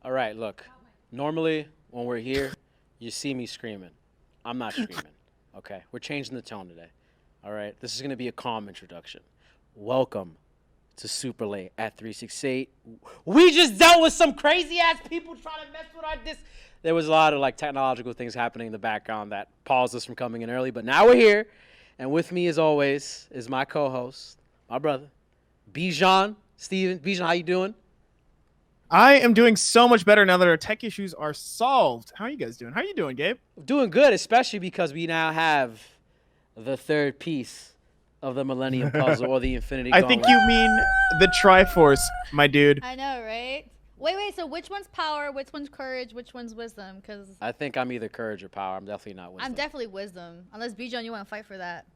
All right, look. Normally, when we're here, you see me screaming. I'm not screaming. Okay, we're changing the tone today. All right, this is gonna be a calm introduction. Welcome to Super Late at 368. We just dealt with some crazy ass people trying to mess with our disc. There was a lot of like technological things happening in the background that paused us from coming in early, but now we're here, and with me as always is my co-host, my brother, Bijan. Steven, Bijan, how you doing? I am doing so much better now that our tech issues are solved. How are you guys doing? How are you doing, Gabe? Doing good, especially because we now have the third piece of the Millennium Puzzle or the Infinity I Gauntlet. think you mean the Triforce, my dude. I know, right? Wait. So which one's power? Which one's courage? Which one's wisdom? Because I think I'm either courage or power. I'm definitely not wisdom. I'm definitely wisdom. Unless Bijan, you want to fight for that.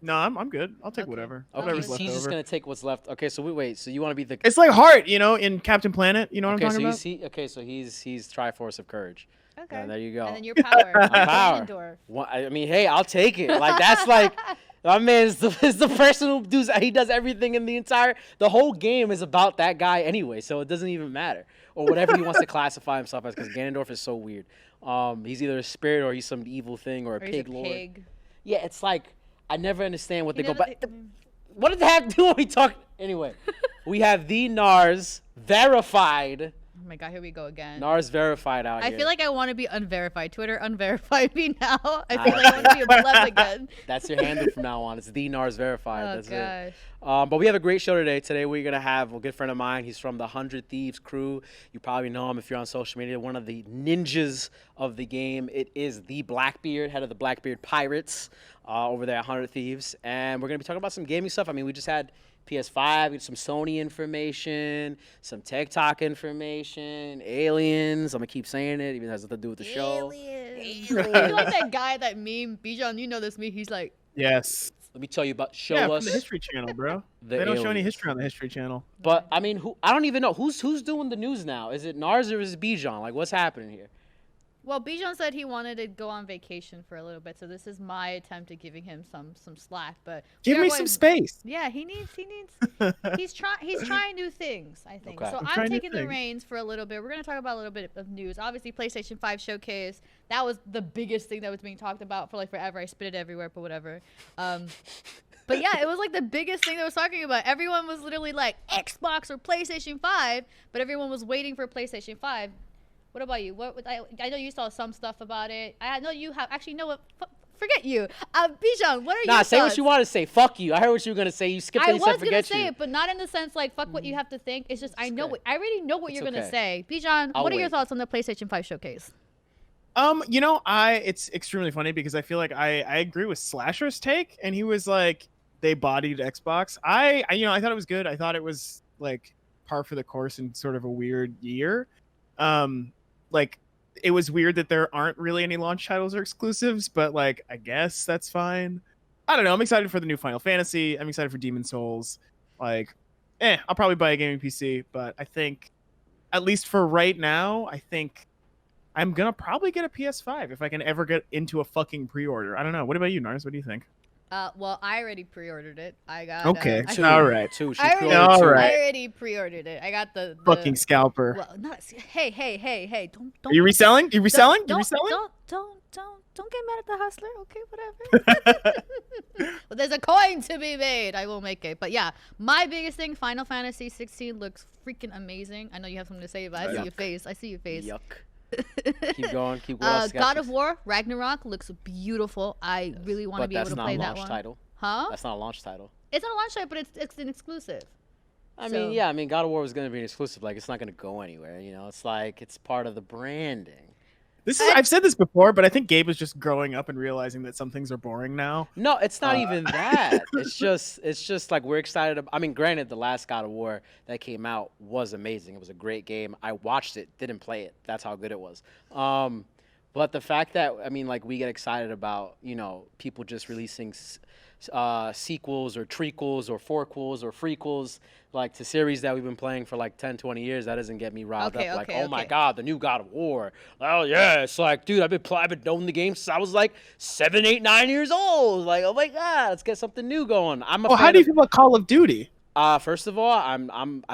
No, I'm good. I'll take Okay. whatever. Okay, Whatever's he's left just over. gonna take what's left. Okay, so wait. So you want to be the? It's like Heart, in Captain Planet. You know what Okay, I'm so talking about? he's Triforce of courage. Okay. And there you go. And then your power. I'm power. Ganondorf. I mean, hey, I'll take it. Like that's like. My man is the person who does everything in the whole game is about that guy anyway, so it doesn't even matter. Or whatever he wants to classify himself as, because Ganondorf is so weird. He's either a spirit or he's some evil thing or a Or he's pig a lord. pig. Yeah, it's like I never understand what they go never- back. What did that have to do when we talk? Anyway, we have the Narz verified. Oh my god, here we go again. Narz verified out I here. feel like I want to be unverified. Twitter unverified me now. I feel like I want to be a pleb again. That's your handle from now on. It's the Narz verified. Oh That's gosh. it. But we have a great show today. Today we're gonna have a good friend of mine. He's from the 100 Thieves crew. You probably know him if you're on social media. One of the ninjas of the game. It is the Blackbeard, head of the Blackbeard Pirates, over there at 100 Thieves. And we're gonna be talking about some gaming stuff. I mean, we just had PS5, we had some Sony information, some TikTok information, aliens. I'm gonna keep saying it, even though it has nothing to do with the show. Aliens. I feel like that guy, that meme. Bijan, you know this meme. He's like, Yes. Let me tell you about show Yeah, us from the History Channel, bro. the They don't show any aliens. history on the History Channel. But I mean, I don't even know who's doing the news now. Is it Narz or is it Bijan? Like, what's happening here? well, Bijan said he wanted to go on vacation for a little bit, so this is my attempt at giving him some slack. But we Give are me going- some space. Yeah, he needs he's trying new things, I think. Okay. So I'm I'm trying new taking the things. reins for a little bit. We're going to talk about a little bit of news. Obviously, PlayStation 5 showcase. That was the biggest thing that was being talked about for like forever. I spit it everywhere, but whatever. But yeah, it was like the biggest thing that was talking about. Everyone was literally like Xbox or PlayStation 5, but everyone was waiting for PlayStation 5. What about you? I know you saw some stuff about it. I know you have. Actually, no. Forget you. Bijan, what are your Say what thoughts? you want to say. Fuck you. I heard what you were gonna say. You skipped it. I You was said gonna forget say you. it, but not in the sense like fuck what you have to think. It's just I know okay. I already know what It's you're gonna okay. say. Bijan, I'll what are your wait. thoughts on the PlayStation 5 showcase? It's extremely funny because I feel like I agree with Slasher's take, and he was like they bodied Xbox. I thought it was good. I thought it was like par for the course in sort of a weird year. Like it was weird that there aren't really any launch titles or exclusives, but like I guess that's fine. I don't know. I'm excited for the new Final Fantasy. I'm excited for Demon Souls. Like, I'll probably buy a gaming PC, but I think at least for right now, I think I'm gonna probably get a PS5 if I can ever get into a fucking pre-order. I don't know. What about you, Narz? What do you think? Well, I already pre-ordered it. I got Okay. I, Two. All right. Two. She I already, pre-ordered All two. right. I already pre-ordered it. I got the Fucking scalper. Well, not hey, don't Are you reselling? You reselling? You Don't, reselling? don't get mad at the hustler, okay? Whatever. Well, there's a coin to be made. I will make it. But yeah, my biggest thing, Final Fantasy 16 looks freaking amazing. I know you have something to say, but I see Yuck. your face. I see your face. Yuck. Keep going. Keep going. God of War Ragnarok looks beautiful. I really want to But be able that's to not play a that launch one. title. Huh? That's not a launch title. It's not a launch title, but it's an exclusive. I So- mean, yeah. I mean, God of War was gonna be an exclusive. Like, it's not gonna go anywhere. You know, it's like it's part of the branding. I've said this before, but I think Gabe is just growing up and realizing that some things are boring now. No, it's not even that. It's just like we're excited. I mean, granted, the last God of War that came out was amazing. It was a great game. I watched it, didn't play it. That's how good it was. But the fact that like we get excited about people just releasing sequels or trequels or fourquels or frequels like to series that we've been playing for like 10, 20 years, that doesn't get me riled Okay, up. Like, okay, oh my okay. God, the new God of War. Oh yeah, it's like, dude, I've been knowing the game since I was like 7, 8, 9 years old. Like, oh my God, let's get something new going. I'm a Well, fan how do you of- feel about Call of Duty? First of all, I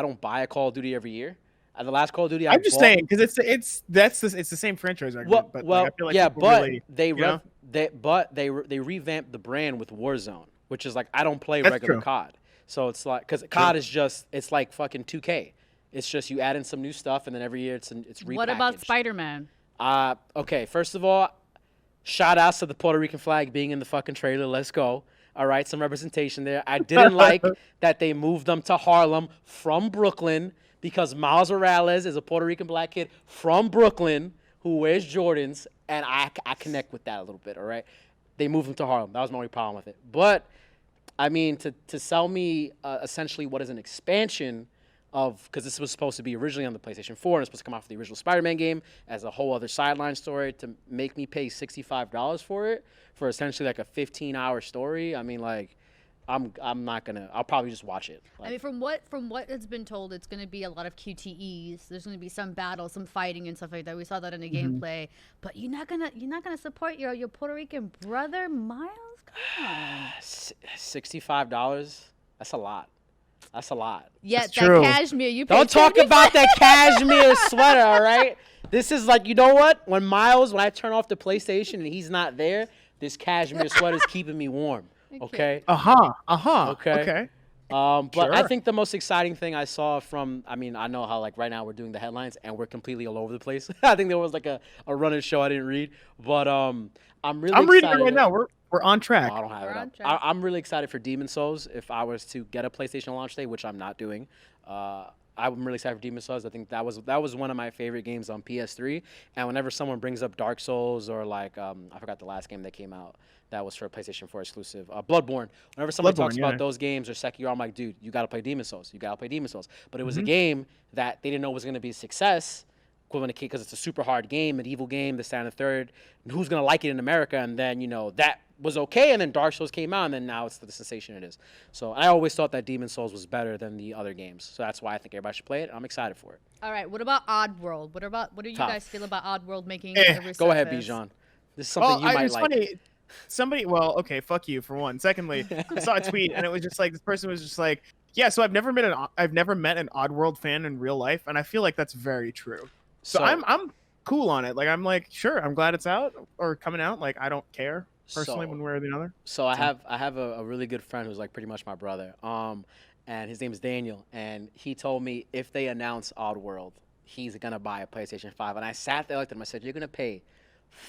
don't buy a Call of Duty every year. The last Call of Duty I'm just saying because it's the same franchise argument, but like, I feel like people really, they revamped the brand with Warzone, which is like I don't play That's regular true. COD, so it's like because COD is just it's like fucking 2K. It's just you add in some new stuff and then every year it's repackaged. What about Spider-Man? Okay, first of all, shout outs to the Puerto Rican flag being in the fucking trailer. Let's go. All right, some representation there. I didn't like that they moved them to Harlem from Brooklyn because Miles Morales is a Puerto Rican black kid from Brooklyn who wears Jordans, and I connect with that a little bit, all right? They moved him to Harlem. That was my only problem with it. But, I mean, to sell me essentially what is an expansion of, because this was supposed to be originally on the PlayStation 4 and it's supposed to come off the original Spider-Man game as a whole other sideline story, to make me pay $65 for it for essentially like a 15-hour story. I mean, like, I'm not gonna. I'll probably just watch it. Like, I mean, from what has been told, it's going to be a lot of QTEs. There's going to be some battles, some fighting, and stuff like that. We saw that in the gameplay. But you're not gonna support your Puerto Rican brother, Miles. Come on. $65. That's a lot. That's a lot. Yeah, That's that true. cashmere. You Don't paid talk 75. about that cashmere sweater, all right? This is like, you know what? When I turn off the PlayStation and he's not there, this cashmere sweater is keeping me warm. Okay. Okay. But Sure. I think the most exciting thing I saw from, I mean, I know how like right now we're doing the headlines and we're completely all over the place. I think there was like a running show I didn't read, but I'm reading it right now. We're on track. I don't have We're it on up. track. I'm really excited for Demon Souls. If I was to get a PlayStation launch day, which I'm not doing, I'm really excited for Demon Souls. I think that was one of my favorite games on PS3. And whenever someone brings up Dark Souls or like I forgot the last game that came out that was for a PlayStation 4 exclusive, Bloodborne. Whenever somebody talks about those games or Sekiro, I'm like, dude, you gotta play Demon Souls. You gotta play Demon Souls. But it was a game that they didn't know was gonna be a success, equivalent to because it's a super hard game, medieval game, this, that, and the third. And who's gonna like it in America? And then that was okay, and then Dark Souls came out, and then now it's the sensation it is. So I always thought that Demon Souls was better than the other games. So that's why I think everybody should play it. I'm excited for it. All right. What about Oddworld? What do you Tough. guys feel about Oddworld making? Go ahead, Bijan. This is something you might like. Funny. Okay, fuck you for one. Secondly, I saw a tweet and it was just like this person was just like, yeah. So I've never met an Oddworld fan in real life, and I feel like that's very true. So I'm cool on it. Like I'm like, sure, I'm glad it's out or coming out. Like I don't care personally one way or the other. So I have a really good friend who's like pretty much my brother. And his name is Daniel, and he told me if they announce Oddworld, he's gonna buy a PlayStation 5. And I sat there, looked at him, I said, you're gonna pay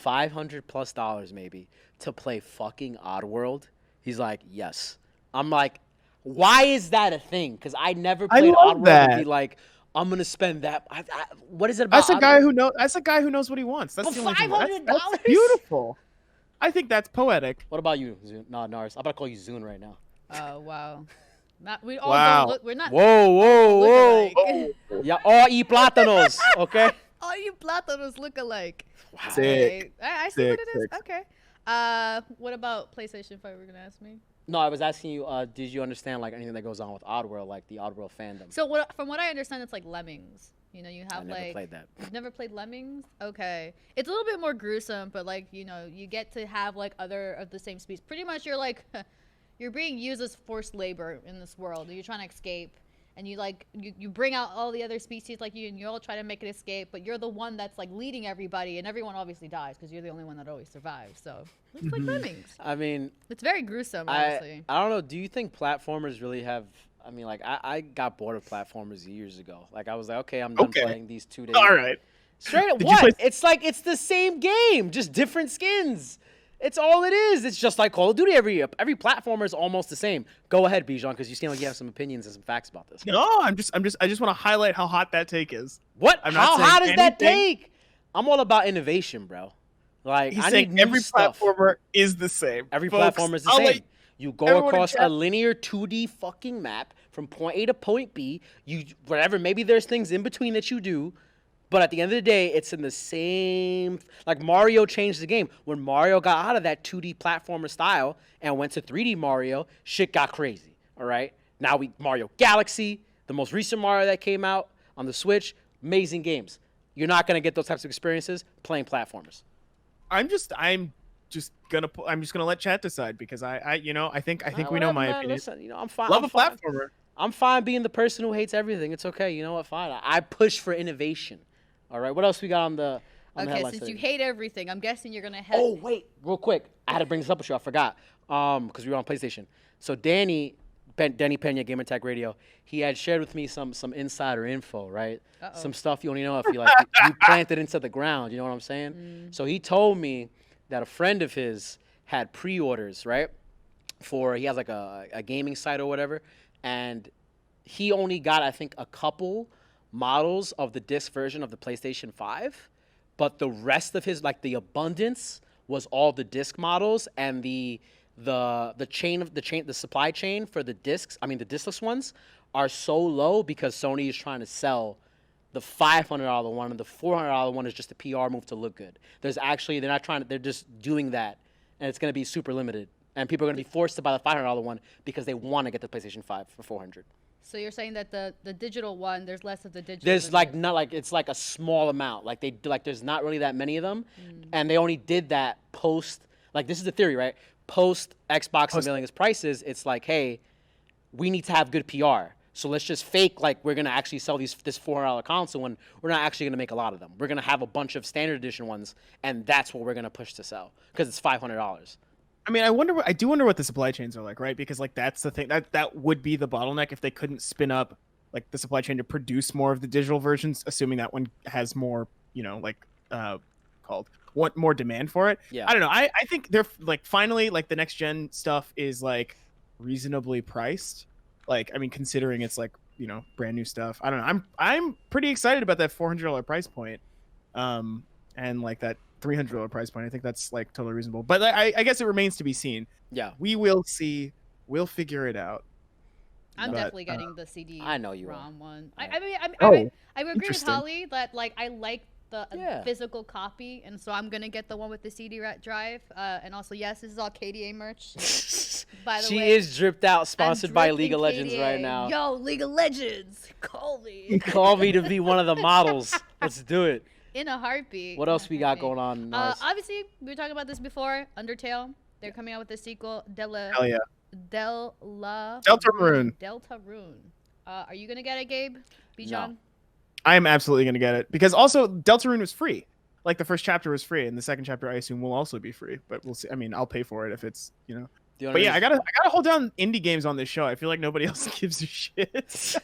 $500+ maybe to play fucking Oddworld? He's like, yes. I'm like, why is that a thing? Because I never played Oddworld and be like, I'm gonna spend that. What is it about? That's a guy who knows. That's a guy who knows what he wants. That's the only thing. That's beautiful. I think that's poetic. What about you, Zune? No, Narz. I'm about to call you Zune right now. Oh wow. We all Wow. don't look. We're not. Whoa. Look-alike. Yeah, all y plátanos, okay? All you plátanos look alike. Wow. Sick. I see what it is. Sick. Okay. What about PlayStation 5? Were you gonna ask me? No, I was asking you, did you understand like anything that goes on with Oddworld, like the Oddworld fandom? So from what I understand, it's like Lemmings. You know, you have I never like. played that. You've never played Lemmings? Okay. It's a little bit more gruesome, but like, you get to have like other of the same species. Pretty much you're like you're being used as forced labor in this world. You're trying to escape, and you bring out all the other species like you, and you all try to make it escape, but you're the one that's like leading everybody, and everyone obviously dies because you're the only one that always survives. So it's like Lemmings. I mean, It's very gruesome, honestly. I don't know. Do you think platformers really have? I mean, like I got bored of platformers years ago. Like I was like, okay, I'm done playing these 2 days. All right. Straight up, Did you what? play- It's like it's the same game, just different skins. It's all it is. It's just like Call of Duty every year. Every platformer is almost the same. Go ahead, Bijan, because you seem like you have some opinions and some facts about this. No, I just want to highlight how hot that take is. What? I'm not How saying hot is that anything. take? I'm all about innovation, bro. Like He's I saying need new every stuff. platformer is the same. Every Folks, platformer is the I'll same. let You go everyone in across a chat- linear 2D fucking map from point A to point B. You whatever. Maybe there's things in between that you do, but at the end of the day, it's in the same. Like Mario changed the game. When Mario got out of that 2D platformer style and went to 3D Mario, shit got crazy. All right. Now Mario Galaxy, the most recent Mario that came out on the Switch, amazing games. You're not gonna get those types of experiences playing platformers. I'm just gonna let chat decide because I think we know my opinion. Listen, I'm fine. Love I'm a fine. platformer. I'm fine being the person who hates everything. It's okay. You know what? Fine. I push for innovation. All right. What else we got on the Okay, headlines since today? you hate everything, I'm guessing you're gonna. Oh wait, real quick. I had to bring this up with you. I forgot. Because we were on PlayStation. So Danny Pena, Game Attack Radio, he had shared with me some insider info, right? Uh-oh. Some stuff you only know if you like you plant it into the ground. You know what I'm saying? So he told me that a friend of his had pre-orders, right? He has like a gaming site or whatever, and he only got I think a couple models of the disc version of the PlayStation 5, but the rest of his like the abundance was all the disc models, and the supply chain for the discs, I mean the discless ones, are so low because Sony is trying to sell the $500 one, and the $400 one is just a PR move to look good. They're just doing that, and it's going to be super limited. And people are going to be forced to buy the $500 one because they want to get the PlayStation 5 for $400. So you're saying that the digital one, there's less of the digital. There's like not like it's like a small amount. Like there's not really that many of them, and they only did that post. Like this is the theory, right? Post Xbox unveiling its prices, it's like, hey, we need to have good PR. So let's just fake like we're gonna actually sell this $400 console when we're not actually gonna make a lot of them. We're gonna have a bunch of standard edition ones, and that's what we're gonna push to sell because it's $500. I mean, I do wonder what the supply chains are like, right? Because like that's the thing that would be the bottleneck if they couldn't spin up like the supply chain to produce more of the digital versions, assuming that one has more, what more demand for it. Yeah. I don't know. I think they're like finally like the next gen stuff is like reasonably priced. Like, I mean, considering it's like, brand new stuff. I don't know. I'm pretty excited about that $400 price point. And like that $300 price point. I think that's like totally reasonable. But I guess it remains to be seen. Yeah. We will see. We'll figure it out. I'm definitely getting the CD. I know you ROM one. Yeah. I agree with interesting. Holly that like I like the Yeah. physical copy, and so I'm gonna get the one with the CD drive. And also, yes, this is all KDA merch. By the She way, is dripped out, sponsored by dripping League of Legends KDA. right now. Yo, League of Legends, call me Call me to be one of the models. Let's do it. in a heartbeat. What else we got going on? Narz? Obviously, we were talking about this before. Undertale, they're coming out with a sequel. Hell yeah. Deltarune. Deltarune. Are you gonna get it, Gabe? Bijan? No. I am absolutely going to get it because also Deltarune was free. Like the first chapter was free, and the second chapter I assume will also be free. But we'll see. I mean, I'll pay for it if it's But yeah, I gotta hold down indie games on this show. I feel like nobody else gives a shit.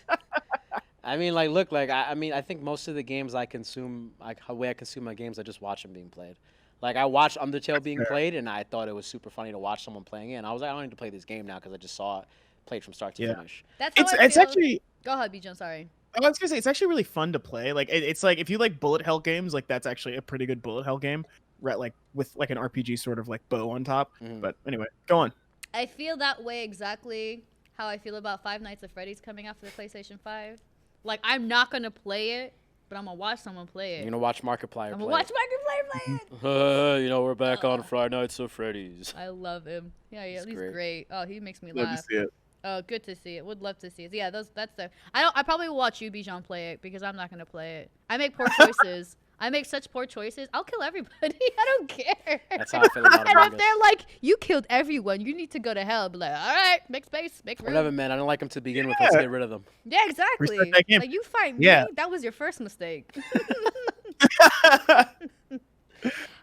I mean, like, look, like, I think most of the games I consume, like, the way I consume my games, I just watch them being played. Like, I watched Undertale being played, and I thought it was super funny to watch someone playing it. And I was like, I don't need to play this game now because I just saw it played from start to finish. That's how It's actually. Go ahead, Bijan. Sorry. I was gonna say it's actually really fun to play. Like it's like if you like bullet hell games, like that's actually a pretty good bullet hell game, right? Like with like an RPG sort of like bow on top. But anyway, go on. I feel that way exactly how I feel about Five Nights at Freddy's coming out for the PlayStation 5. Like I'm not gonna play it, but I'm gonna watch someone play it. You're gonna watch Markiplier I'm play gonna watch Markiplier play it. we're back on Friday Nights at Freddy's. I love him. Yeah, He's he's great. great. Oh, he makes me Love laugh. to see it. Oh, good to see it. Would love to see it. Yeah, that's the. I probably will watch you, Bijan, play it because I'm not gonna play it. I make poor choices. I make such poor choices. I'll kill everybody. I don't care. That's how I feel about And Among if Us. they're like, you killed everyone, you need to go to hell. I'll be like, all right, make space, make room. Whatever, man. I don't like them to begin with. Let's get rid of them. Yeah, exactly. Reset that game. Like you find Yeah. me. That was your first mistake.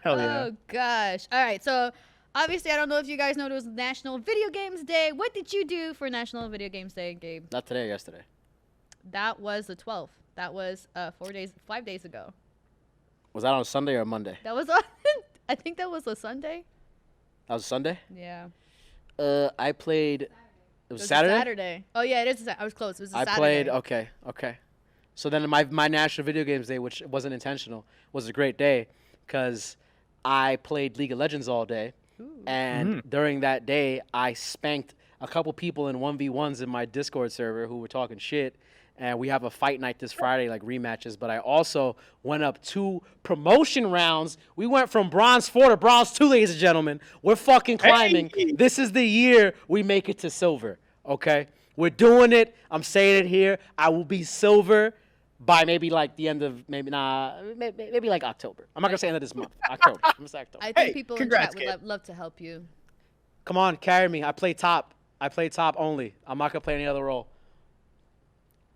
Hell yeah. Oh gosh. All right. So obviously, I don't know if you guys know it was National Video Games Day. What did you do for National Video Games Day, Gabe? Not today, yesterday. That was the 12th. That was 5 days ago. Was that on a Sunday or a Monday? That was on. I think that was a Sunday. That was a Sunday? Yeah. I played. It was It was Saturday? A Saturday. Oh yeah, it is. I was close. It was a I Saturday. played. Okay. So then my National Video Games Day, which wasn't intentional, was a great day because I played League of Legends all day. And during that day, I spanked a couple people in 1v1s in my Discord server who were talking shit. And we have a fight night this Friday, like rematches. But I also went up 2 promotion rounds. We went from Bronze 4 to Bronze 2, ladies and gentlemen. We're fucking climbing. Hey! This is the year we make it to silver, okay? We're doing it. I'm saying it here. I will be silver by maybe like the end of, maybe like October. I'm not going to say end of this month. October. I'm going to say October. I think Hey, people congrats, in chat Gabe. would love to help you. Come on, carry me. I play top. I play top only. I'm not going to play any other role.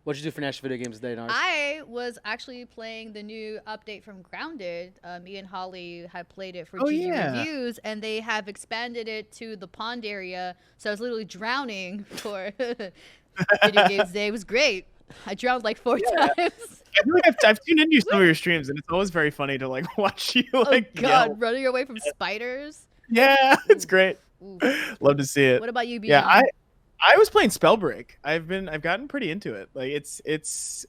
What'd you do for National Video Games Day, Narz? I was actually playing the new update from Grounded. Me and Holly had played it for GG reviews, and they have expanded it to the pond area. So I was literally drowning for Video Games Day. It was great. I drowned like 4 times. I feel like I've tuned into some of your streams, and it's always very funny to like watch you like God, yell. running away from spiders. Yeah, it's great. Ooh. Love to see it. What about you, Bijan? Yeah, I was playing Spellbreak. I've gotten pretty into it. Like it's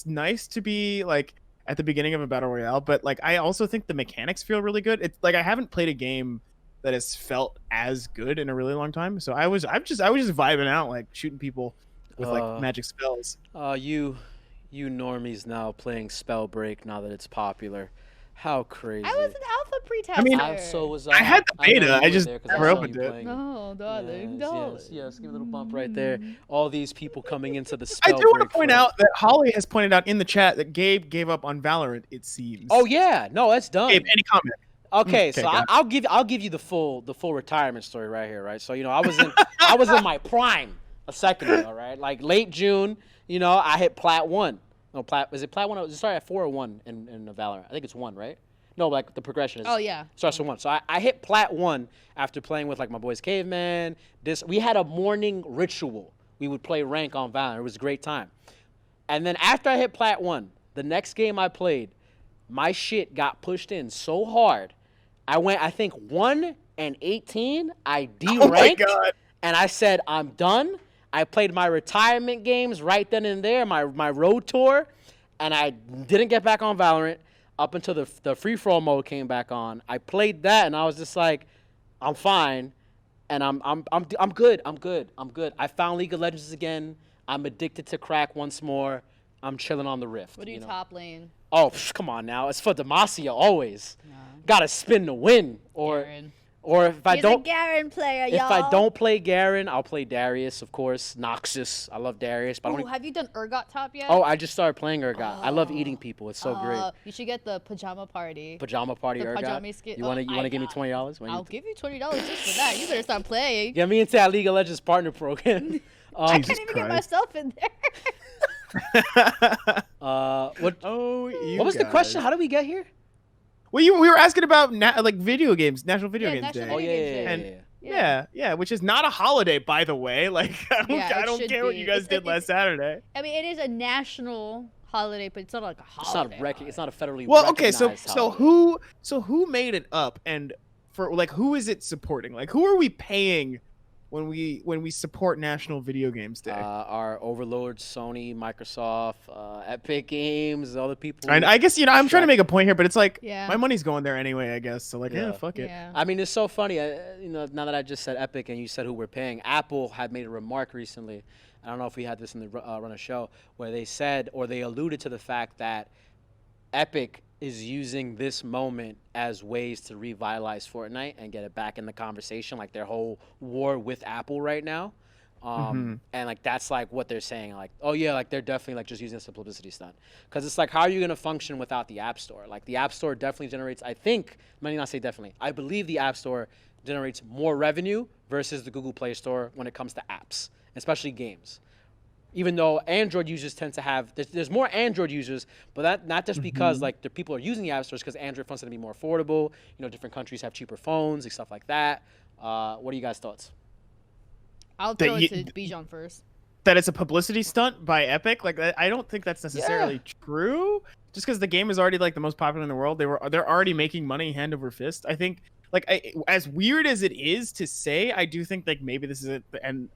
nice to be like at the beginning of a battle royale, but like I also think the mechanics feel really good. It's like I haven't played a game that has felt as good in a really long time. So I was just vibing out, like shooting people with like magic spells. You normies now playing Spellbreak now that it's popular. How crazy! I was an alpha pre-tester. I mean, so was I had the beta. I just never never opened it. No, darling, darling. Yes, give a little bump right there. All these people coming into the I Spellbreak. do want to point out that Holly has pointed out in the chat that Gabe gave up on Valorant. It seems. Oh yeah, no, that's done. Gabe, any comment? Okay, so go ahead. I'll give you the full retirement story right here, right? So I was in my prime a second ago, right? Like late June, I hit Plat 1. No, is it Plat 1? It started at 4 or 1 in Valorant. I think it's 1, right? No, like the progression is. Oh yeah. Starts from 1. So I hit Plat 1 after playing with like my boys Caveman. We had a morning ritual. We would play rank on Valorant. It was a great time. And then after I hit Plat 1, the next game I played, my shit got pushed in so hard. I went, I think 1-18. I deranked. Oh my God. And I said, I'm done. I played my retirement games right then and there, my road tour, and I didn't get back on Valorant up until the free-for-all mode came back on. I played that, and I was just like, I'm fine, and I'm good. I'm good. I found League of Legends again. I'm addicted to crack once more. I'm chilling on the Rift. What are you top lane? Oh, come on now. It's for Demacia always. No. Gotta spin to win. Or if I don't, a Garen player, if I don't play Garen, I'll play Darius, of course. Noxus, I love Darius. But have you done Urgot top yet? Oh, I just started playing Urgot. I love eating people. It's so great. You should get the pajama party. Pajama party the Urgot. Pajama skin. You wanna give me $20? I'll give you $20 just for that. You better start playing. Get me into that League of Legends partner program. I can't even get myself in there. What? Oh, what was the question? How did we get here? Well, we were asking about like video games, National Video Games Day. Oh yeah, which is not a holiday, by the way. Like I don't care what you guys did last Saturday. I mean, it is a national holiday, but it's not like a holiday. It's not a federally. Well, okay, so holiday. who made it up, and for like who is it supporting? Like who are we paying when we support National Video Games Day? Our overlords, Sony, Microsoft, Epic Games, all the people. I guess I'm trying to make a point here, but it's like yeah. my money's going there anyway, I guess. So like, yeah, fuck it. Yeah. I mean, it's so funny. Now that I just said Epic and you said who we're paying, Apple had made a remark recently. I don't know if we had this in the run of show where they said or they alluded to the fact that Epic is using this moment as ways to revitalize Fortnite and get it back in the conversation, like their whole war with Apple right now. And like that's like what they're saying, like, oh yeah, like they're definitely like just using this as a publicity stunt, because it's like, how are you gonna function without the App Store? Like the App Store definitely generates, I think, may not say definitely, I believe the App Store generates more revenue versus the Google Play Store when it comes to apps, especially games. Even though Android users tend to have, there's more Android users, but that not just because like the people are using the app stores, because Android phones tend to be more affordable. Different countries have cheaper phones and stuff like that. What are you guys' thoughts? I'll throw it to Bijan first. That it's a publicity stunt by Epic, like I don't think that's necessarily true. Just because the game is already like the most popular in the world, they're already making money hand over fist. I think. Like as weird as it is to say, I do think like maybe this is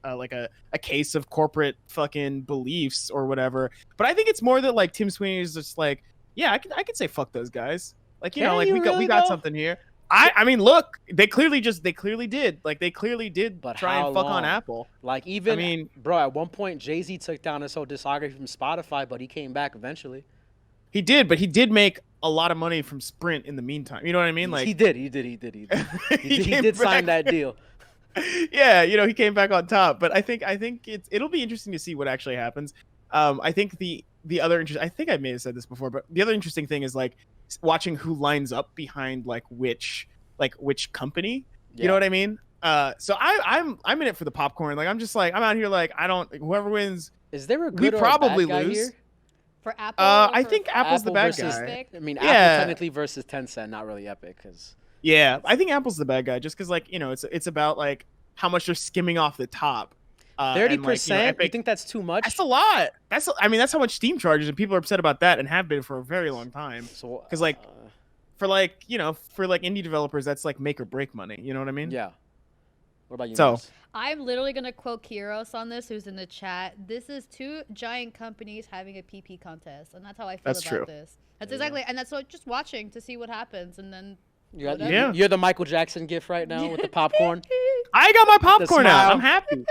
like a case of corporate fucking beliefs or whatever. But I think it's more that like Tim Sweeney is just like, yeah, I could say fuck those guys. Like like we got something here. I mean, look, they clearly did. Like they clearly did try and fuck on Apple. Like bro, at one point Jay-Z took down his whole discography from Spotify, but he came back eventually. He did, but he did make a lot of money from Sprint in the meantime. You know what I mean? Like he did. He did sign that deal. Yeah, he came back on top. But I think it'll be interesting to see what actually happens. I think the other I think I may have said this before, but the other interesting thing is like watching who lines up behind like which company. Yeah. You know what I mean? So I'm in it for the popcorn. Like I'm just like I'm out here like whoever wins. Is there a We good or a probably bad guy lose. here? For Apple. I for think Apple's the bad versus, guy. Epic? I mean, Yeah. Apple technically versus Tencent, not really Epic, because Yeah, I think Apple's the bad guy just because, like, it's about like how much they're skimming off the top. 30%. And, like, You Epic, think that's too much? that's a lot. I mean, that's how much Steam charges, and people are upset about that and have been for a very long time. So, Because, like, for indie developers, that's like make or break money. You know what I mean? yeah. What about you? So- Narz? I'm literally gonna quote Kiros on this, who's in the chat. This is two giant companies having a PP contest, and that's how I feel That's about true. this. That's Yeah. exactly, and that's what just watching to see what happens, and then. Yeah. You're the Michael Jackson gif right now with the popcorn. I got my popcorn out. smile. I'm happy.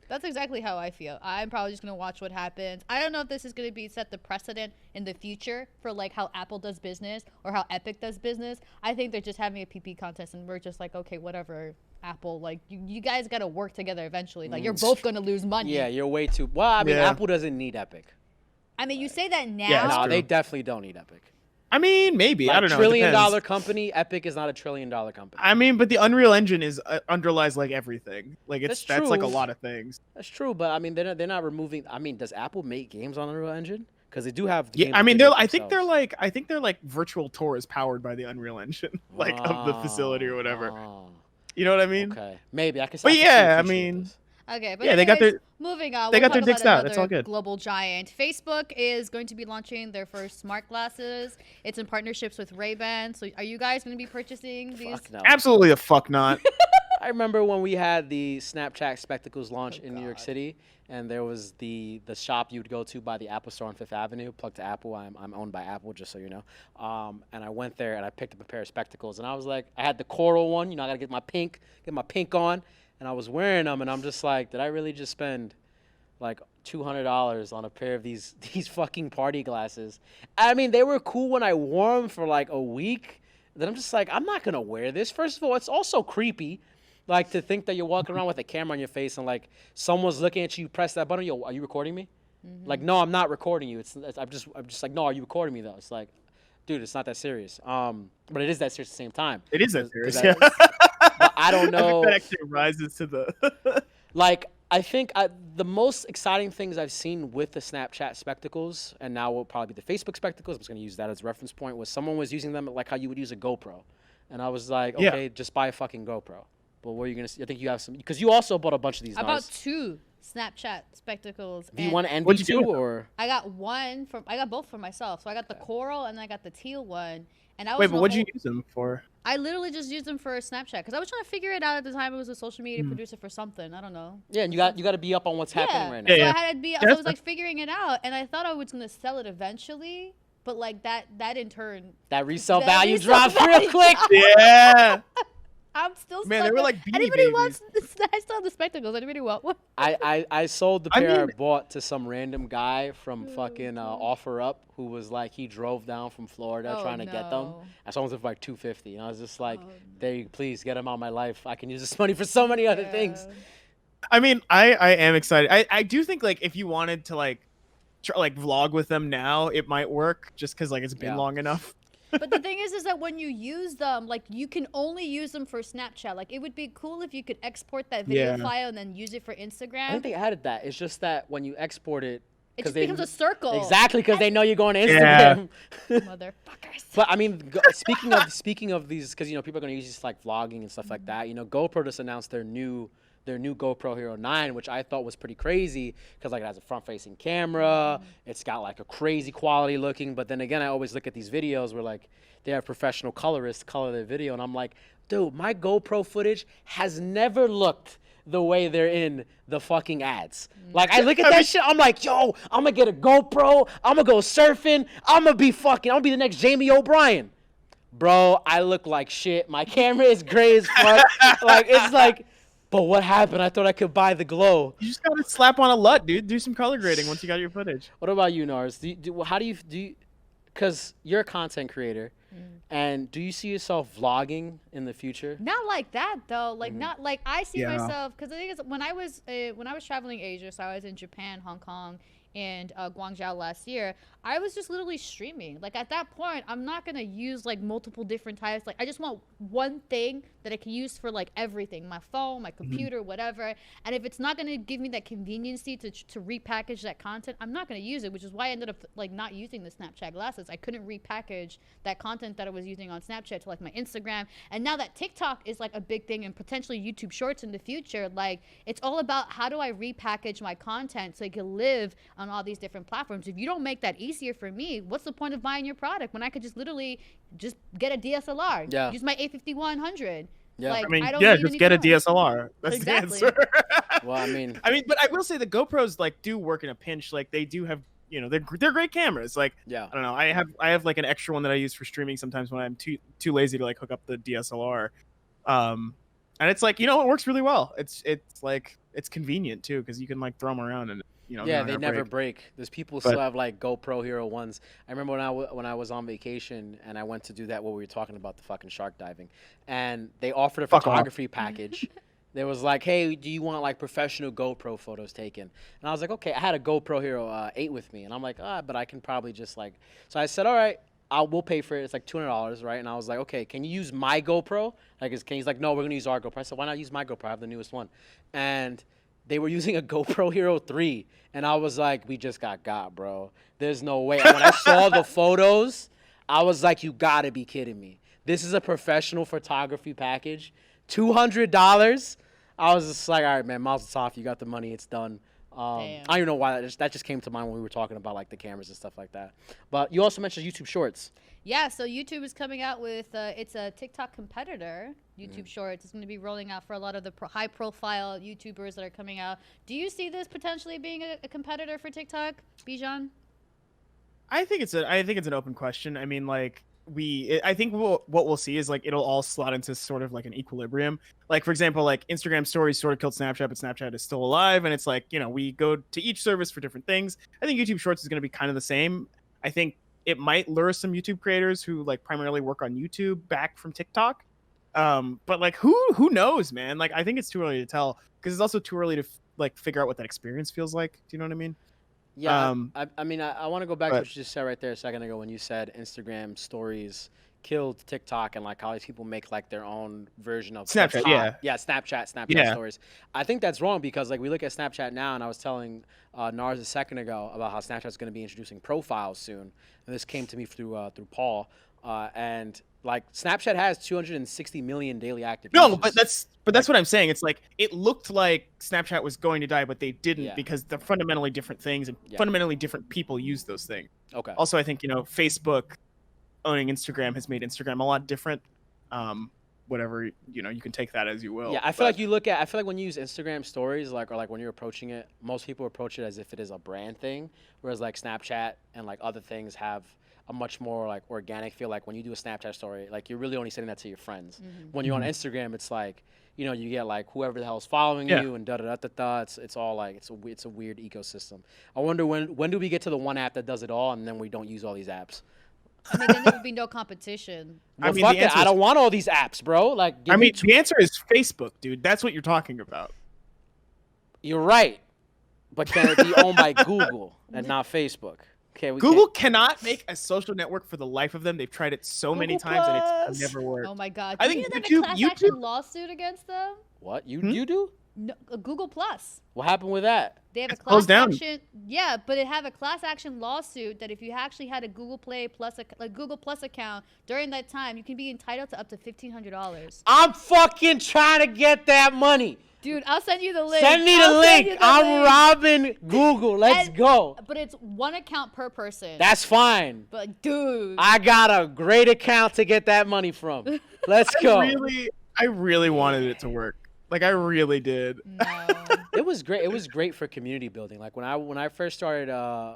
That's exactly how I feel. I'm probably just gonna watch what happens. I don't know if this is gonna be set the precedent in the future for like how Apple does business or how Epic does business. I think they're just having a PP contest, and we're just like, okay, whatever. Apple, like you guys gotta work together eventually. Like you're both gonna lose money. Yeah, you're way too. Well, I mean, Yeah. Apple doesn't need Epic. I mean, you say that now. Yeah, that's No, true. they definitely don't need Epic. I mean, maybe. I don't know. It Trillion depends. dollar company. Epic is not a $1 trillion company. I mean, but the Unreal Engine is underlies like everything. Like That's that's like a true. lot of things. That's true, but I mean, they're not removing. I mean, does Apple make games on Unreal Engine? Because they do have. Yeah, games I mean, that they're. make I think they're themselves. like virtual tour is powered by the Unreal Engine, like of the facility or whatever. Oh, You know what I mean? okay, maybe I can. But I can yeah, I appreciate mean, this. Okay, but Yeah, they got anyways, their- moving on. they we'll got their talk dicks about out. It's another all good. Global giant. Facebook is going to be launching their first smart glasses. It's in partnerships with Ray-Ban. So, are you guys going to be purchasing these? Fuck no. absolutely the fuck not. I remember when we had the Snapchat Spectacles launch in New York City, and there was the shop you'd go to by the Apple Store on Fifth Avenue, plugged to Apple. I'm owned by Apple, just so you know. And I went there and I picked up a pair of spectacles, and I was like, I had the coral one, I gotta get my pink on, and I was wearing them, and I'm just like, did I really just spend like $200 on a pair of these fucking party glasses? I mean, they were cool when I wore them for like a week. Then I'm just like, I'm not gonna wear this. First of all, it's also creepy. Like, to think that you're walking around with a camera on your face and, like, someone's looking at you, press that button, yo, are you recording me? Like, no, I'm not recording you. I'm just like, no, are you recording me, though? It's like, dude, it's not that serious. But it is that serious at the same time. It is that 'Cause serious. that- Yeah. But I don't I know. think that actually rises to the. Like, I think the most exciting things I've seen with the Snapchat spectacles, and now will probably be the Facebook spectacles, I'm just going to use that as a reference point, was someone was using them like how you would use a GoPro. And I was like, Yeah. okay, just buy a fucking GoPro. But what are you going to see? I think you have some, because you also bought a bunch of these. I bought Narz. 2 Snapchat spectacles. V1 and What'd you V2, do? or I got both for myself. So I got the coral and I got the teal one. And I was Wait, in but a what'd you whole- use them for? I literally just used them for Snapchat because I was trying to figure it out at the time. It was a social media Hmm. producer for something. I don't know. yeah, and you got to be up on what's happening right now. So Yeah, I had to be. So I that's was like figuring it out, and I thought I was gonna sell it eventually, but like that in turn, That resale That value resale drops real value quick. Yeah. I'm still. Man, they stuck were with- like Beanie Anybody Babies. wants? I still have the spectacles. Anybody want one? I sold the I pair I mean- bought to some random guy from fucking OfferUp who was like, he drove down from Florida Oh, trying to get them. no. I sold them for like $250, and I was just like, Oh, no. "There, please get them out of my life. I can use this money for so many other things." Yeah. I mean, I am excited. I do think like if you wanted to like vlog with them now, it might work just because like it's been Yeah. long enough. But the thing is that when you use them, like you can only use them for Snapchat. Like it would be cool if you could export that video Yeah. file and then use it for Instagram. I think they added that. It's just that when you export it, it 'cause just becomes a circle. exactly because they know you're going to Yeah. Instagram. Motherfuckers. But I mean, speaking of these, because people are gonna use these like vlogging and stuff like that. GoPro just announced their new GoPro Hero 9, which I thought was pretty crazy because like it has a front-facing camera. It's got like a crazy quality looking. But then again, I always look at these videos where like they have professional colorists color their video, and I'm like, dude, my GoPro footage has never looked the way they're in the fucking ads. Like, I look at that shit, I'm like, yo, I'm gonna get a GoPro, I'm gonna go surfing, I'm gonna be the next Jamie O'Brien. Bro, I look like shit. My camera is gray as fuck. Like, it's like, but what happened? I thought I could buy the glow. You just gotta slap on a LUT, dude. Do some color grading once you got your footage. What about you, Narz? How do you, because you're a content creator, and do you see yourself vlogging in the future? Not like that though. Like Mm-hmm. not like I see Yeah. myself because the thing is when I was traveling Asia, so I was in Japan, Hong Kong, and Guangzhou last year, I was just literally streaming. Like at that point, I'm not gonna use like multiple different types. Like I just want one thing that I can use for like everything, my phone, my computer, whatever. And if it's not gonna give me that conveniency to repackage that content, I'm not gonna use it. Which is why I ended up like not using the Snapchat glasses. I couldn't repackage that content that I was using on Snapchat to like my Instagram. And now that TikTok is like a big thing and potentially YouTube Shorts in the future, like it's all about how do I repackage my content so it can live on all these different platforms. If you don't make that easier for me, what's the point of buying your product when I could just literally just get a DSLR? Yeah. Use my A5100. Yeah. Like, I mean, don't yeah, need just any get a cameras. DSLR. That's Exactly. the answer. Well, I mean, but I will say the GoPros like do work in a pinch. Like they do have, they're great cameras. Like yeah. I don't know, I have like an extra one that I use for streaming sometimes when I'm too lazy to like hook up the DSLR. And it's like, it works really well. It's like it's convenient too because you can like throw them around and Yeah, they never break. There's people still have like GoPro Hero 1s. I remember when I was on vacation and I went to do that what we were talking about, the fucking shark diving, and they offered a photography package. They was like, hey, do you want like professional GoPro photos taken? And I was like, okay. I had a GoPro Hero 8 with me, and I'm like, but I can probably just like. So I said, all right, we'll pay for it. It's like $200, right? And I was like, okay, can you use my GoPro? He's like, no, we're gonna use our GoPro. I said, why not use my GoPro? I have the newest one, and they were using a GoPro Hero 3, and I was like, we just got, bro. There's no way. And when I saw the photos, I was like, you gotta be kidding me. This is a professional photography package, $200. I was just like, all right, man, Mazel tov, you got the money, it's done. I don't even know why that just came to mind when we were talking about like the cameras and stuff like that. But you also mentioned YouTube Shorts. Yeah, so YouTube is coming out with it's a TikTok competitor. YouTube Shorts is going to be rolling out for a lot of the high-profile YouTubers that are coming out. Do you see this potentially being a competitor for TikTok, Bijan? I think it's an open question. I mean, like I think what we'll see is like it'll all slot into sort of like an equilibrium. Like for example, like Instagram stories sort of killed Snapchat, but Snapchat is still alive, and it's like we go to each service for different things. I think YouTube Shorts is going to be kind of the same. I think it might lure some YouTube creators who like primarily work on YouTube back from TikTok. But like who knows, man? Like I think it's too early to tell because it's also too early to like figure out what that experience feels like. Do you know what I mean? Yeah, I mean, I want to go back to what you just said right there a second ago when you said Instagram stories killed TikTok and like how these people make like their own version of Snapchat. Snapchat stories. I think that's wrong because like we look at Snapchat now, and I was telling Narz a second ago about how Snapchat's going to be introducing profiles soon, and this came to me through Paul, and like Snapchat has 260 million daily active users. No, but that's what I'm saying. It's like it looked like Snapchat was going to die, but they didn't because they're fundamentally different things and fundamentally different people use those things. Okay. Also, I think Facebook owning Instagram has made Instagram a lot different. Whatever you can take that as you will. Yeah, I feel like when you use Instagram stories, or when you're approaching it, most people approach it as if it is a brand thing, whereas like Snapchat and like other things have a much more like organic feel. Like when you do a Snapchat story, like you're really only sending that to your friends. When you're on Instagram, it's like you get like whoever the hell's following you and da da da da da. It's all like it's a weird ecosystem. I wonder when do we get to the one app that does it all, and then we don't use all these apps. I mean, then there would be no competition. Well, fuck it. I don't want all these apps, bro. Like, the answer is Facebook, dude. That's what you're talking about. You're right, but can it be owned by Google and not Facebook? Okay, Google cannot make a social network for the life of them. They've tried it so many times and it's never worked. Oh my god! I think they have a class action lawsuit against them. What you do? No, Google Plus. What happened with that? They have a class action. Yeah, but it have a class action lawsuit that if you actually had a Google Google Plus account during that time, you can be entitled to up to $1,500. I'm fucking trying to get that money. Dude, I'll send you the link. Send me the link. I'm robbing Google. Let's go. But it's one account per person. That's fine. But dude, I got a great account to get that money from. Let's go. I really wanted it to work. Like I really did. No. It was great. It was great for community building. Like when I first started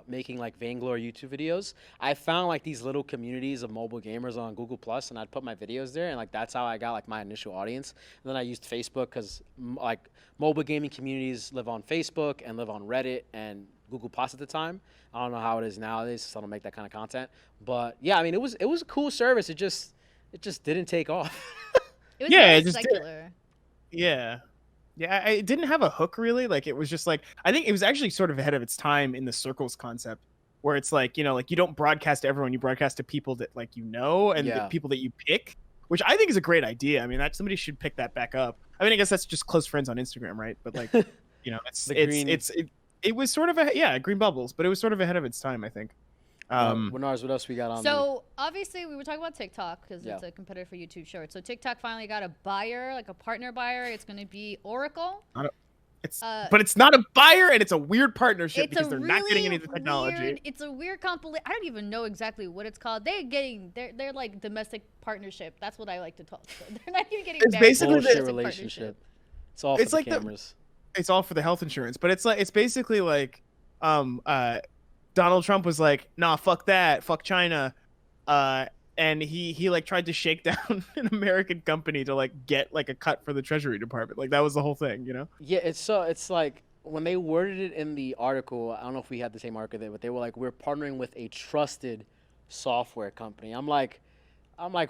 making like Vainglory YouTube videos, I found like these little communities of mobile gamers on Google Plus, and I'd put my videos there, and like that's how I got like my initial audience. And then I used Facebook because like mobile gaming communities live on Facebook and live on Reddit and Google Plus at the time. I don't know how it is nowadays, so I don't make that kind of content. But yeah, I mean it was a cool service. It just didn't take off. It was very secular. Yeah. Yeah, it didn't have a hook really. Like it was just like I think it was actually sort of ahead of its time in the circles concept, where it's like like you don't broadcast to everyone, you broadcast to people that like and the Yeah. people that you pick, which I think is a great idea. I mean, that somebody should pick that back up. I mean, I guess that's just close friends on Instagram, right? But like, it was sort of green bubbles, but it was sort of ahead of its time, I think. Narz, what else we got on? So obviously we were talking about TikTok because it's a competitor for YouTube Shorts. So TikTok finally got a buyer, like a partner buyer. It's going to be Oracle. But it's not a buyer, and it's a weird partnership because they're not getting any of the technology. It's a weird compilation. I don't even know exactly what it's called. They're like domestic partnership. That's what I like to talk. They're not even getting. It's basically the relationship. It's all for the cameras. It's all for the health insurance, but it's basically like Donald Trump was like, nah, fuck that, fuck China, and he like tried to shake down an American company to like get like a cut for the Treasury Department. Like that was the whole thing, Yeah, it's like when they worded it in the article. I don't know if we had the same article there, but they were like, we're partnering with a trusted software company. I'm like,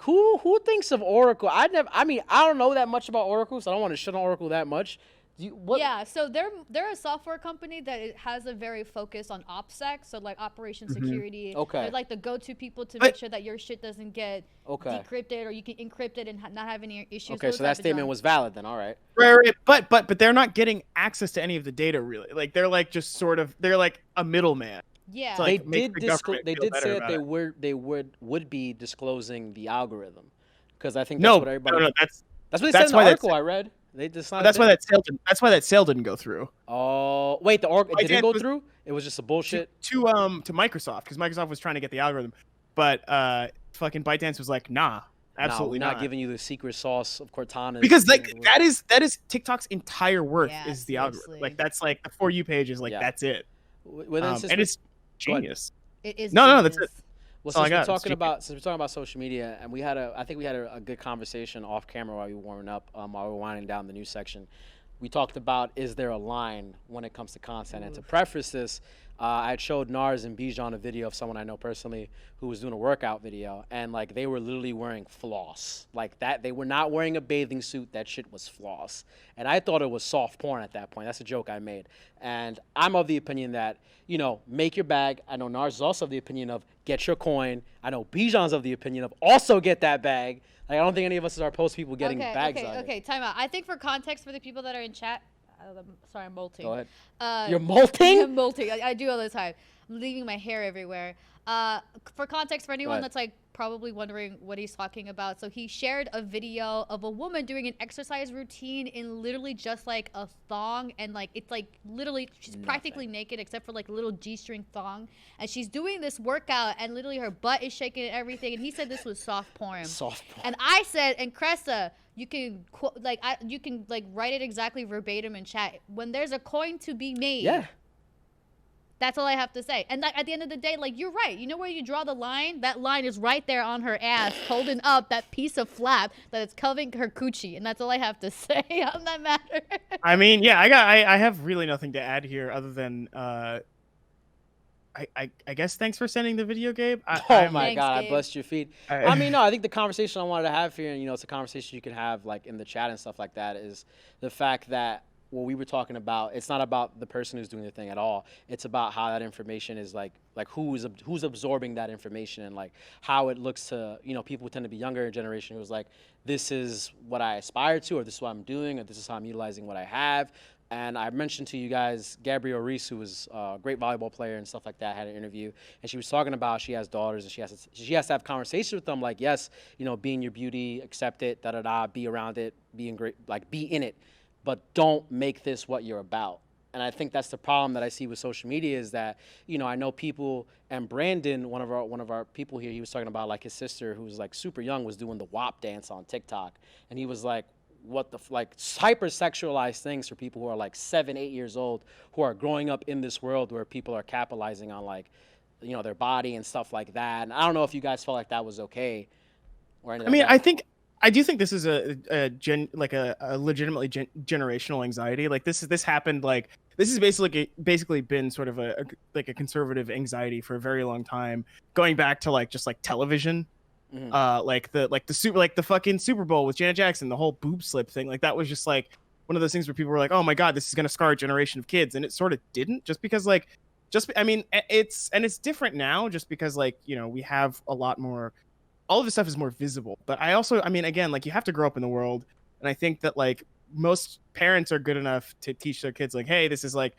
who thinks of Oracle? I don't know that much about Oracle, so I don't want to shit on Oracle that much. Yeah, so they're a software company that it has a very focus on OPSEC, so like operation security. Okay. They're like the go-to people to make sure that your shit doesn't get decrypted, or you can encrypt it and not have any issues. Okay, so that statement was valid then. All right. Right. But they're not getting access to any of the data really. Like they're like just sort of they're like a middleman. Yeah. They like, did say that they would be disclosing the algorithm, because I think that's what everybody. No, that's what they said in the article I read. They decided that's why that sale didn't go through. Oh wait, it didn't go through. It was just a bullshit to Microsoft, because Microsoft was trying to get the algorithm, but fucking ByteDance was like, nah, absolutely not giving you the secret sauce of Cortana. Because like that is TikTok's entire worth is the algorithm. Like that's like the For You page is like that's it. And it's genius. It is. No, that's it. Well, since we're talking about social media, and I think we had a good conversation off camera while we were warming up, while we were winding down the news section. We talked about, is there a line when it comes to content? And to preface this, I had showed Narz and Bijan a video of someone I know personally who was doing a workout video, and like they were literally wearing floss, like that. They were not wearing a bathing suit. That shit was floss, and I thought it was soft porn at that point. That's a joke I made, and I'm of the opinion that make your bag. I know Narz is also of the opinion of get your coin. I know Bijan's of the opinion of also get that bag. Like I don't think any of us are opposed to people getting bags. Okay, time out. I think for context for the people that are in chat. Sorry, I'm molting. Go ahead. You're molting? I'm molting. I do all the time. I'm leaving my hair everywhere. For context, for anyone that's like probably wondering what he's talking about, so he shared a video of a woman doing an exercise routine in literally just like a thong, and like it's like literally she's practically naked except for like a little G-string thong, and she's doing this workout and literally her butt is shaking and everything, and he said this was soft porn. And I said, and Cressa, you can write it exactly verbatim in chat. When there's a coin to be made, that's all I have to say. And like, at the end of the day, like, you're right. You know where you draw the line? That line is right there on her ass, holding up that piece of flap that is covering her coochie. And that's all I have to say on that matter. I mean, yeah, I have really nothing to add here other than I guess thanks for sending the video, Gabe. Oh my God, I blessed your feet. I mean, no, I think the conversation I wanted to have here, and it's a conversation you can have like in the chat and stuff like that, is the fact that what we were talking about, it's not about the person who's doing the thing at all. It's about how that information is like who's absorbing that information, and like how it looks to people who tend to be younger generation who's like, this is what I aspire to, or this is what I'm doing, or this is how I'm utilizing what I have. And I mentioned to you guys, Gabrielle Reese, who was a great volleyball player and stuff like that, had an interview, and she was talking about she has daughters and she has to have conversations with them, like, yes, be in your beauty, accept it, be around it, be in it, but don't make this what you're about. And I think that's the problem that I see with social media, is that, I know people, and Brandon, one of our people here, he was talking about like his sister, who was like super young, was doing the WAP dance on TikTok, and he was like, what the hypersexualized things for people who are like 7, 8 years old, who are growing up in this world where people are capitalizing on like, their body and stuff like that. And I don't know if you guys felt like that was okay or anything. I mean, I do think this is a legitimately generational anxiety. Like this happened, like this has basically been sort of a conservative anxiety for a very long time, going back to just television. Mm-hmm. Like the fucking Super Bowl with Janet Jackson, the whole boob slip thing, like that was just like one of those things where people were like, oh my god, this is going to scar a generation of kids, and it sort of didn't, just because like I mean, it's different now just because like, you know, we have a lot more, all of this stuff is more visible. But I mean, again, like you have to grow up in the world, and I think that like most parents are good enough to teach their kids like, hey, this is like,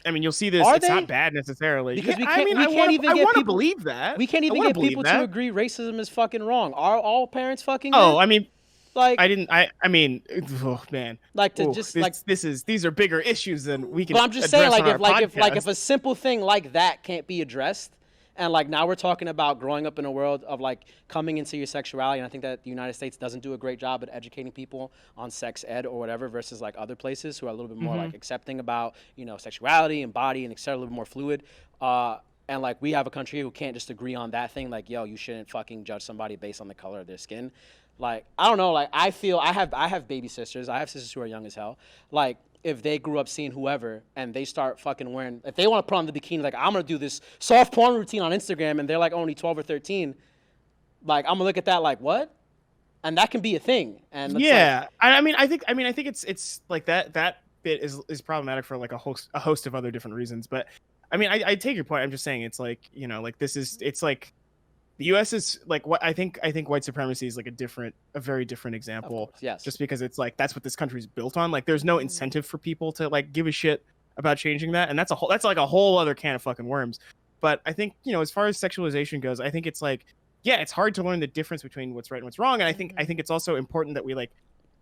I mean, you'll see this. It's not bad necessarily. Because I mean, I want to believe that. We can't even get people to agree racism is fucking wrong. Are all parents fucking? Oh, I mean, like I mean, oh man, like to just like these are bigger issues than we can. But I'm just saying, if a simple thing like that can't be addressed, and like now we're talking about growing up in a world of like coming into your sexuality, and I think that the United States doesn't do a great job at educating people on sex ed or whatever versus like other places who are a little bit more like accepting about, you know, sexuality and body and et cetera, a little bit more fluid. And like we have a country who can't just agree on that thing, like, yo, you shouldn't fucking judge somebody based on the color of their skin. Like, I don't know, like I feel I have baby sisters. I have sisters who are young as hell. Like, if they grew up seeing whoever and they start fucking wearing, if they want to put on the bikini, like I'm gonna do this soft porn routine on Instagram, and they're like only 12 or 13, like I'm gonna look at that like, what? And that can be a thing. And yeah, like, I mean, I think it's like that bit is problematic for like a host of other different reasons. But I mean, I take your point. I'm just saying it's like, you know, like it's like the U.S. is like what I think white supremacy is like a very different example. Yes. Just because it's like that's what this country is built on. Like there's no incentive for people to like give a shit about changing that, and that's like a whole other can of fucking worms. But I think, you know, as far as sexualization goes, I think it's like, yeah, it's hard to learn the difference between what's right and what's wrong. And I think it's also important that we like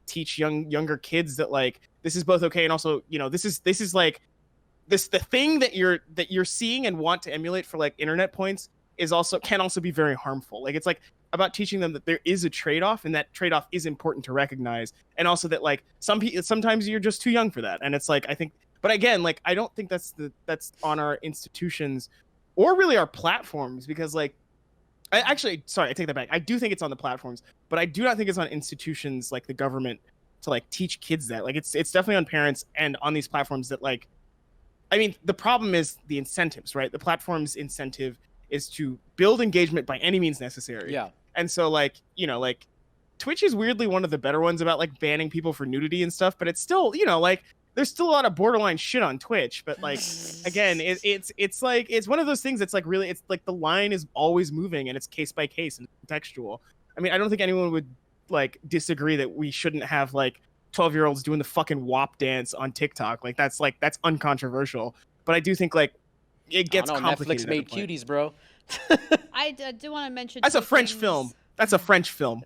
teach younger kids that like this is both okay and also, you know, this is like the thing that you're seeing and want to emulate for like internet points can also be very harmful. Like it's like about teaching them that there is a trade-off, and that trade-off is important to recognize, and also that like sometimes you're just too young for that. And it's like I think, but again, like I don't think that's on our institutions or really our platforms, because like I take that back. I do think it's on the platforms, but I do not think it's on institutions like the government to like teach kids that. Like it's definitely on parents and on these platforms that like, I mean, the problem is the incentives, right? The platform's incentive is to build engagement by any means necessary. Yeah. And so like, you know, like Twitch is weirdly one of the better ones about like banning people for nudity and stuff, but it's still, you know, like there's still a lot of borderline shit on Twitch. But like, again, it's like, it's one of those things that's like really, it's like the line is always moving and it's case by case and contextual. I mean, I don't think anyone would like disagree that we shouldn't have like 12-year-olds doing the fucking WAP dance on TikTok. Like that's uncontroversial. But I do think like it gets complicated. Netflix made cuties, bro. I do want to mention that's a French film. That's a French film.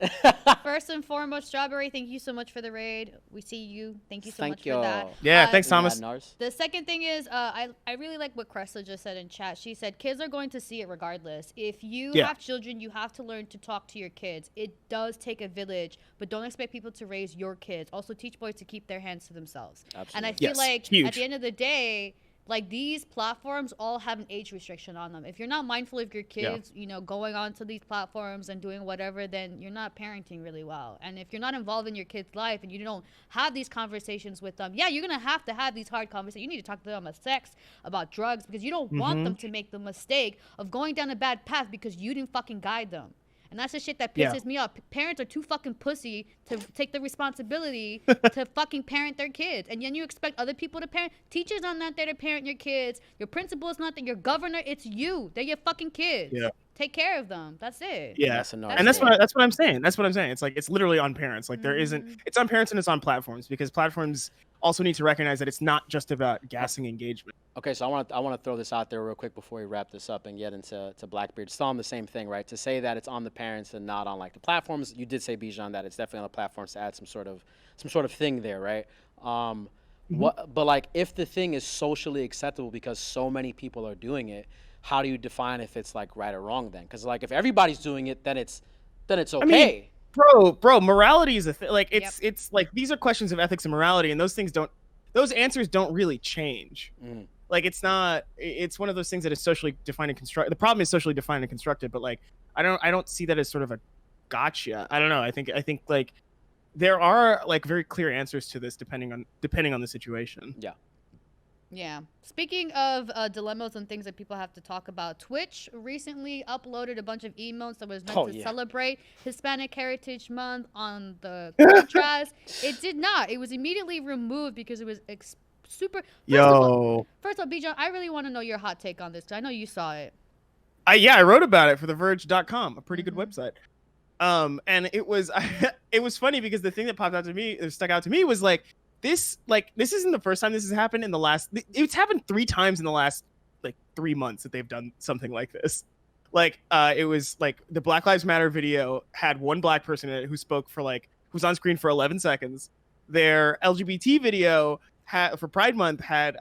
First and foremost, Strawberry, thank you so much for the raid. We see you. Thank you so much for that. Yeah, thanks, Thomas. The second thing is, I really like what Cressler just said in chat. She said, kids are going to see it regardless. If you have children, you have to learn to talk to your kids. It does take a village, but don't expect people to raise your kids. Also, teach boys to keep their hands to themselves. Absolutely. And I feel like at the end of the day, like these platforms all have an age restriction on them. If you're not mindful of your kids, you know, going onto these platforms and doing whatever, then you're not parenting really well. And if you're not involved in your kid's life and you don't have these conversations with them, you're going to have these hard conversations. You need to talk to them about sex, about drugs, because you don't want them to make the mistake of going down a bad path because you didn't fucking guide them. And that's the shit that pisses me off. Parents are too fucking pussy to take the responsibility to fucking parent their kids. And then you expect other people to parent. Teachers are not there to parent your kids. Your principal is not there. Your governor, it's you. They're your fucking kids. Yeah. Take care of them. That's it. Yeah. That's what I'm saying. That's what I'm saying. It's like, it's literally on parents. Like there isn't, it's on parents and it's on platforms, because platforms also need to recognize that it's not just about gassing engagement. Okay, so I want to throw this out there real quick before we wrap this up and get into Blackbeard. Still on the same thing, right? To say that it's on the parents and not on like the platforms. You did say, Bijan, that it's definitely on the platforms to add some sort of thing there, right? But like if the thing is socially acceptable because so many people are doing it, how do you define if it's like right or wrong then? Because like if everybody's doing it, then it's okay. I mean, bro, morality is a thing. Like it's like these are questions of ethics and morality, and those answers don't really change. Like it's one of those things that is socially defined and constructed. The problem is socially defined and constructed, but like I don't see that as sort of a gotcha. I don't know. I think like there are like very clear answers to this depending on the situation. Yeah. Yeah. Speaking of dilemmas and things that people have to talk about, Twitch recently uploaded a bunch of emotes that was meant to celebrate Hispanic Heritage Month on the contrast. It did not. It was immediately removed because it was super. First of all, Bijan, I really want to know your hot take on this because I know you saw it. I wrote about it for TheVerge.com, a pretty good website. And it was it was funny because the thing that popped out to me, that stuck out to me, was like this isn't the first time this has happened in the last. It's happened 3 times in the last like 3 months that they've done something like this. Like it was like the Black Lives Matter video had one black person in it who spoke for who's on screen for 11 seconds. Their LGBT video for Pride Month had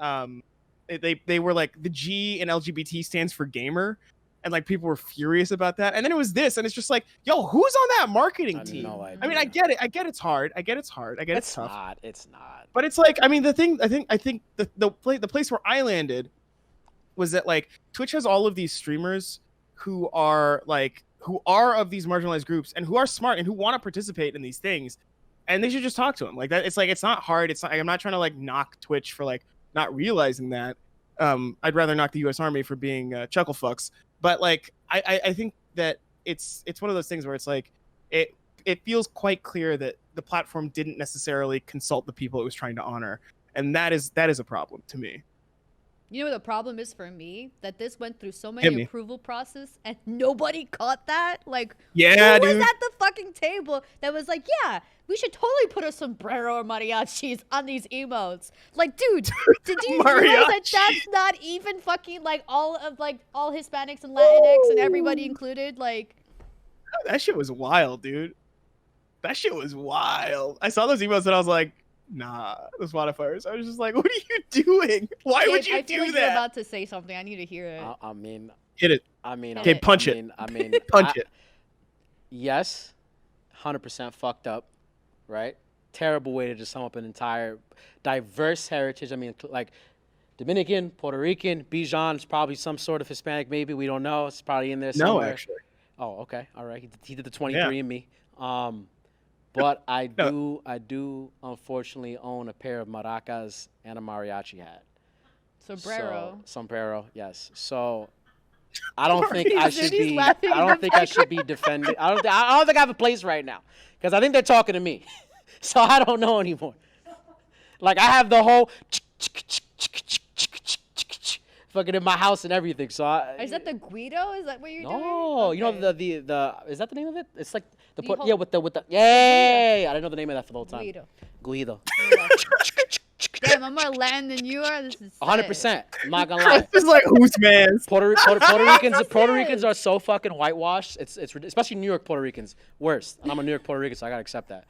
they were like the G in LGBT stands for gamer. And like people were furious about that, and then it was this, and it's just like, yo, who's on that marketing team? No idea. I mean, I get it. I get it's hard. I get it's tough. It's not. But it's like, I mean, the thing. I think the place where I landed was that like Twitch has all of these streamers who are of these marginalized groups and who are smart and who want to participate in these things, and they should just talk to them like that. It's like, it's not hard. It's not. I'm not trying to like knock Twitch for like not realizing that. I'd rather knock the U.S. Army for being chuckle fucks. But like, I think that it's one of those things where it's like it feels quite clear that the platform didn't necessarily consult the people it was trying to honor, and that is a problem to me. You know what the problem is for me? That this went through so many approval process and nobody caught that. Like, yeah, who dude. was at the fucking table that was like, yeah, we should totally put a sombrero or mariachis on these emotes. Like, dude, did you realize that that's not even fucking like all Hispanics and Latinx and everybody included? Like, that shit was wild, dude. That shit was wild. I saw those emotes and I was like, nah, those modifiers. I was just like, what are you doing? Why would you do like that? You're about to say something. I need to hear it. I mean, hit it. I mean, okay, punch it. I mean, punch it. Yes, 100% fucked up, right? Terrible way to just sum up an entire diverse heritage. I mean, like Dominican, Puerto Rican, Bijan is probably some sort of Hispanic. Maybe we don't know. It's probably in there somewhere. No, actually. Oh, okay, all right. He did the 23andMe. But I do unfortunately own a pair of maracas and a mariachi hat. Sombrero, yes. So I don't think I should be. I don't think I should be defending. I don't think I have a place right now because I think they're talking to me. So I don't know anymore. Like I have the whole fucking in my house and everything. So is that the Guido? Is that what you're doing? No, you know the is that the name of it? It's like with the yeah. I didn't know the name of that for the whole time. Guido. Damn, I'm more Latin than you are. This is 100%. I'm not gonna lie. It's like who's man? Puerto Ricans are so fucking whitewashed. It's especially New York Puerto Ricans worst. And I'm a New York Puerto Rican, so I gotta accept that.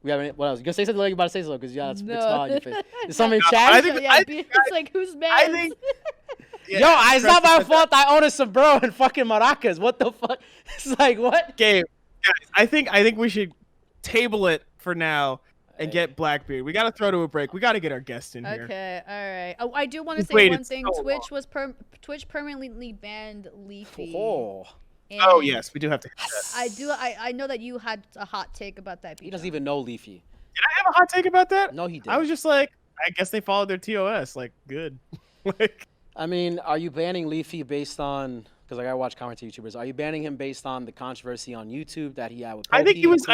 We have what else? You gonna say something? Like you about to say something? Because that's big smile on your face. Is something in chat? It's like who's man? Yeah, it's not my fault. I own a sombrero and fucking maracas. What the fuck? It's like what? Gabe, guys, I think we should table it for now and get Blackbeard. We got to throw to a break. We got to get our guest in here. Okay, all right. Oh, I do want to say one thing. So Twitch permanently banned Leafy. Oh yes, we do have to. I know that you had a hot take about that. He doesn't even know Leafy. Did I have a hot take about that? No, he didn't. I was just like, I guess they followed their TOS. Like, good. Like, I mean, are you banning Leafy based on? Because like I watch commentary YouTubers. Are you banning him based on the controversy on YouTube that he had with? I think he was.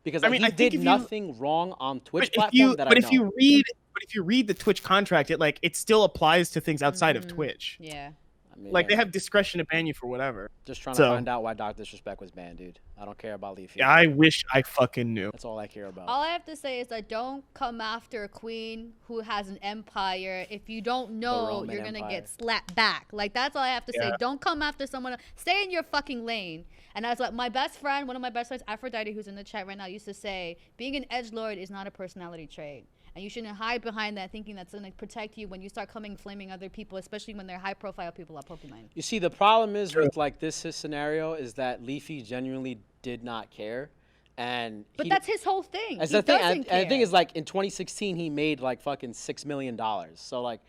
Because he did nothing wrong on Twitch platform that I know. But if you read the Twitch contract, it still applies to things outside of Twitch. Yeah. I mean, like they have discretion to ban you for whatever. Just trying to find out why Dr. Disrespect was banned, dude. I don't care about Leafy. Yeah, I wish I fucking knew. That's all I care about. All I have to say is that don't come after a queen who has an empire. If you don't know, you're gonna get slapped back. Like that's all I have to say. Don't come after someone else. Stay in your fucking lane. And that's what my best friend, one of my best friends, Aphrodite, who's in the chat right now, used to say, being an edgelord is not a personality trait. And you shouldn't hide behind that thinking that's going to protect you when you start flaming other people, especially when they're high-profile people at Pokemon. You see, the problem is with like this scenario is that Leafy genuinely did not care. But that's his whole thing. He doesn't care. And the thing is, like, in 2016, he made like fucking $6 million. So like,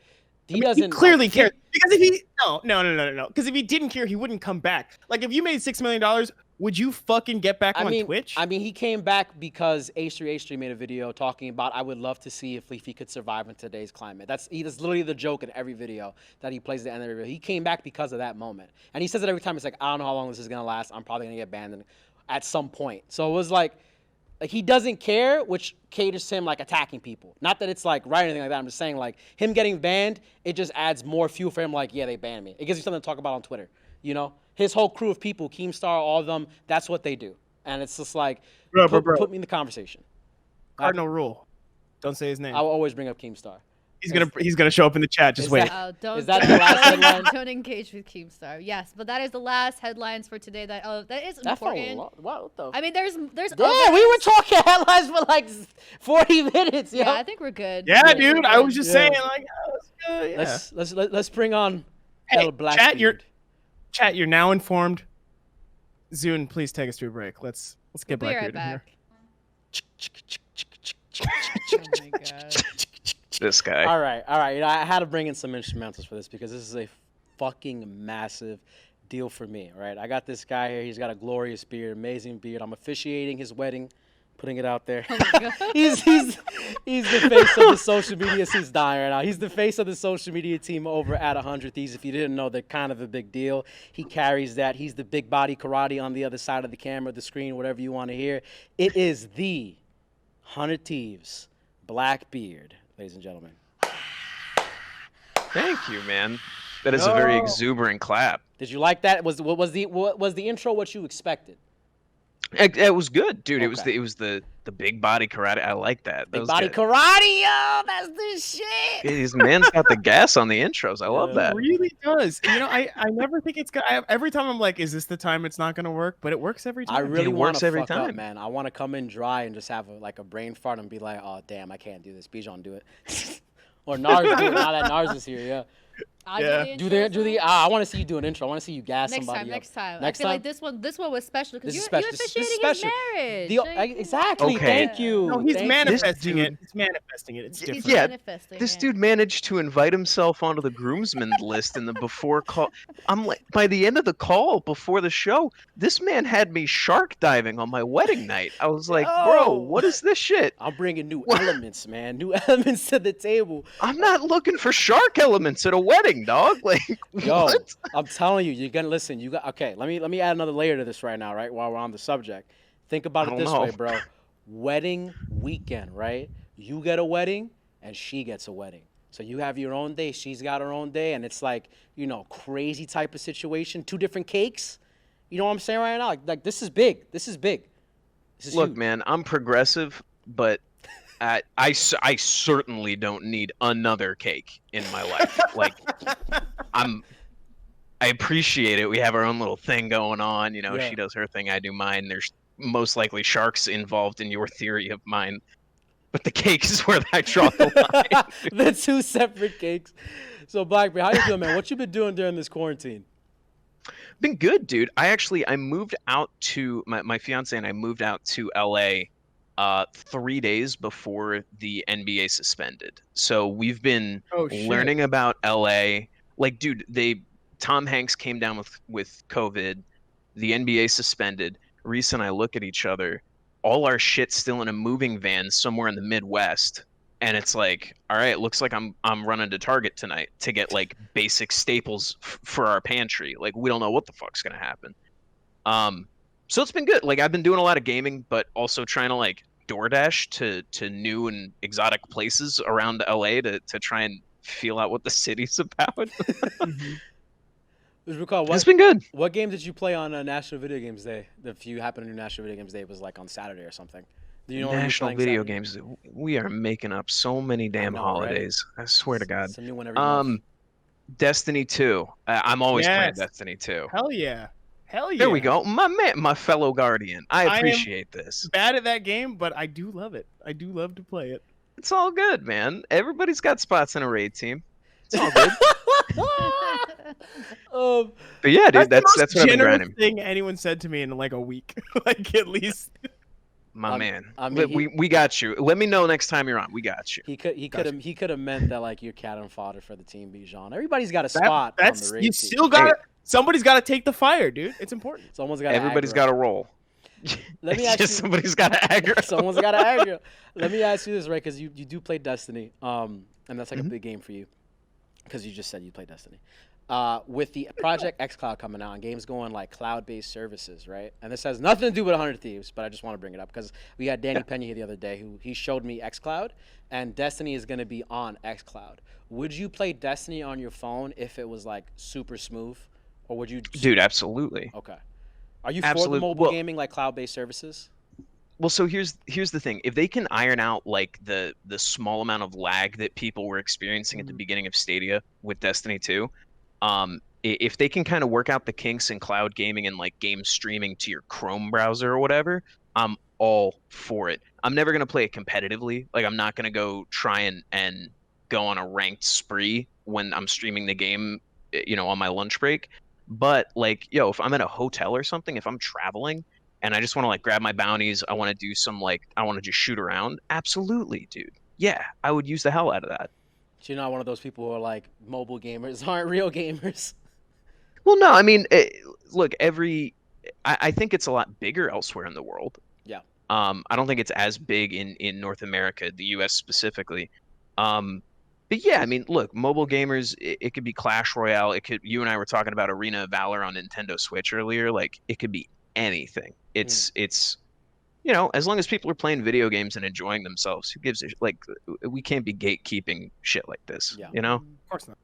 he doesn't. He clearly cared. Because if he no. Because if he didn't care, he wouldn't come back. Like if you made $6 million, would you fucking get back I on mean, Twitch? he came back because H3 made a video talking about I would love to see if Leafy could survive in today's climate. That's literally the joke in every video that he plays at the end of the video. He came back because of that moment, and he says it every time. It's like, I don't know how long this is gonna last. I'm probably gonna get banned at some point. So it was like he doesn't care, which caters to him like attacking people. Not that it's like right or anything like that. I'm just saying like him getting banned, it just adds more fuel for him. Like, yeah, they banned me. It gives you something to talk about on Twitter. You know, his whole crew of people, Keemstar, all of them, that's what they do. And it's just like, put me in the conversation. Cardinal rule. Don't say his name. I will always bring up Keemstar. He's gonna show up in the chat. Just wait. Is that the last headline? Don't engage with Keemstar. Yes, but that is the last headlines for today. That is important. What the? I mean, there's. Yeah, we were talking headlines for like 40 minutes. Yeah, I think we're good. Yeah, dude. I was just saying, like, yeah. Let's bring on Hey, Blackbeard. Chat, you're now informed. Zune, please take us to a break. Let's get We'll be Blackbeard right in here. back. Oh my god. This guy. All right. I had to bring in some instrumentals for this because this is a fucking massive deal for me. All right. I got this guy here. He's got a glorious beard, amazing beard. I'm officiating his wedding, putting it out there. Oh my god. he's the face of the social media. He's dying right now. He's the face of the social media team over at 100 Thieves. If you didn't know, they're kind of a big deal. He carries that. He's the big body karate on the other side of the camera, the screen, whatever you want to hear. It is the 100 Thieves Blackbeard, ladies and gentlemen. Thank you, man. That is a very exuberant clap. Did you like that? Was the intro what you expected? It was good, dude. Okay. It was the big body karate. I like that. Big body karate, yo, that's the shit. His man's got the gas on the intros. I love that. It really does. You know, I never think it's gonna. Every time I'm like, is this the time it's not gonna work? But it works every time. I really want works to every fuck up, time. man. I want to come in dry and just have a brain fart and be like, oh damn, I can't do this. Bijan, do it. Or Narz do it. Now that Narz is here, yeah. I'll Do the. I want to see you do an intro. I want to see you gas next somebody time. up. Next time. Next I feel time? like this one was special because This you're is special. officiating This is his special. marriage. Exactly. Okay. Thank you. No, he's Thank you. manifesting This it. He's manifesting it. It's different. Yeah, manifesting this it. dude managed to invite himself onto the groomsmen list in the before call. I'm like, by the end of the call before the show, this man had me shark diving on my wedding night. I was like, bro, what is this shit? I'm bringing new elements, man. New elements to the table. I'm not looking for shark elements at a wedding, dog. Like, Yo, what? I'm telling you, you're gonna listen. You got okay. Let me add another layer to this right now, right? While we're on the subject, think about I it don't this know. way, bro. Wedding weekend, right? You get a wedding, and she gets a wedding. So you have your own day. She's got her own day, and it's like crazy type of situation. 2 different cakes. You know what I'm saying right now? Like this is big. This is big. This is Look, huge. man, I'm progressive, but I certainly don't need another cake in my life. Like, I appreciate it. We have our own little thing going on. Yeah. She does her thing, I do mine. There's most likely sharks involved in your theory of mine. But the cake is where I draw the line. The 2 separate cakes. So Blackbeard, how you doing, man? What you been doing during this quarantine? Been good, dude. I moved out to my fiance and I moved out to LA 3 days before the NBA suspended. So we've been learning about LA. Like, dude, Tom Hanks came down with COVID. The NBA suspended. Reese and I look at each other. All our shit's still in a moving van somewhere in the Midwest. And it's like, all right, looks like I'm running to Target tonight to get like basic staples for our pantry. Like, we don't know what the fuck's gonna happen. So it's been good. Like, I've been doing a lot of gaming, but also trying to like DoorDash to new and exotic places around LA to try and feel out what the city's about. It's been good. What game did you play on National Video Games Day? If you happen to do National Video Games Day, it was like on Saturday or something. Do you know National Video Games. We are making up so many damn holidays. Right? I swear to God. Some new one every month. Destiny 2. I'm always playing Destiny 2. Hell yeah. Hell yeah. There we go. My man, my fellow guardian. I appreciate this. Bad at that game, but I do love it. I do love to play it. It's all good, man. Everybody's got spots in a raid team. It's all good. But yeah, dude, that's what I've been grinding. Thing anyone said to me in like a week, like at least. My man, I mean, we got you. Let me know next time you're on. We got you. He could have meant that like you're cannon fodder for the team, Bijan. Everybody's got a spot on the raid you team. still got Somebody's got to take the fire, dude. It's important. Someone's got. Everybody's got to roll. Let me It's ask just you. somebody's got to aggro. Someone's got to aggro. Let me ask you this, right? Because you do play Destiny, and that's like a Mhm. big game for you. Because you just said you play Destiny. With the Project xCloud coming out and games going like cloud-based services, right? And this has nothing to do with 100 Thieves, but I just want to bring it up because we had Danny Pena here the other day who he showed me xCloud, and Destiny is going to be on xCloud. Would you play Destiny on your phone if it was like super smooth, or would you? Dude, absolutely. Okay. Are you for the Absolute- mobile well- gaming like cloud-based services? Well, so here's the thing. If they can iron out like the small amount of lag that people were experiencing at the beginning of Stadia with Destiny 2, if they can kind of work out the kinks in cloud gaming and like game streaming to your Chrome browser or whatever, I'm all for it. I'm never gonna play it competitively. Like I'm not gonna go try and go on a ranked spree when I'm streaming the game, on my lunch break. But like, if I'm in a hotel or something, if I'm traveling and I just want to like grab my bounties, I want to do some I want to just shoot around. Absolutely, dude. Yeah, I would use the hell out of that. So you're not one of those people who are like mobile gamers aren't real gamers. Well, no, I mean, look, I think it's a lot bigger elsewhere in the world. Yeah. I don't think it's as big in North America, the U.S. specifically. But yeah, I mean, look, mobile gamers, it could be Clash Royale. You and I were talking about Arena of Valor on Nintendo Switch earlier. Like, it could be anything. It's as long as people are playing video games and enjoying themselves, who gives a like? We can't be gatekeeping shit like this. Yeah. Of course not.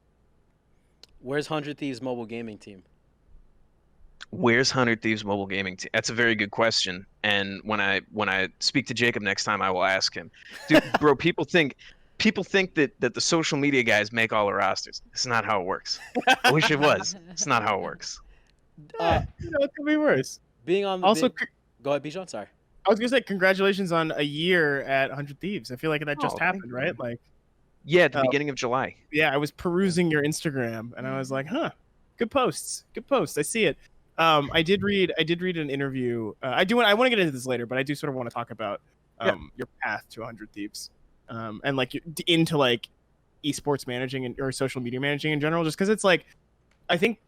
Where's 100 Thieves mobile gaming team? Where's 100 Thieves mobile gaming team? That's a very good question. And when I speak to Jacob next time, I will ask him. Dude, bro, people think that the social media guys make all the rosters. It's not how it works. I wish it was. It's not how it works. It could be worse. Being on the Also, go ahead, Bijan. Sorry. I was gonna say congratulations on a year at 100 Thieves. I feel like that just Oh, thank happened, you. right? Like, Yeah, at the Oh. beginning of July. yeah, I was perusing your Instagram and I was like, huh, good posts. I see it. I did read an interview. I want to get into this later, but I do sort of want to talk about your path to 100 Thieves, and like into like esports managing or social media managing in general, just because it's like I think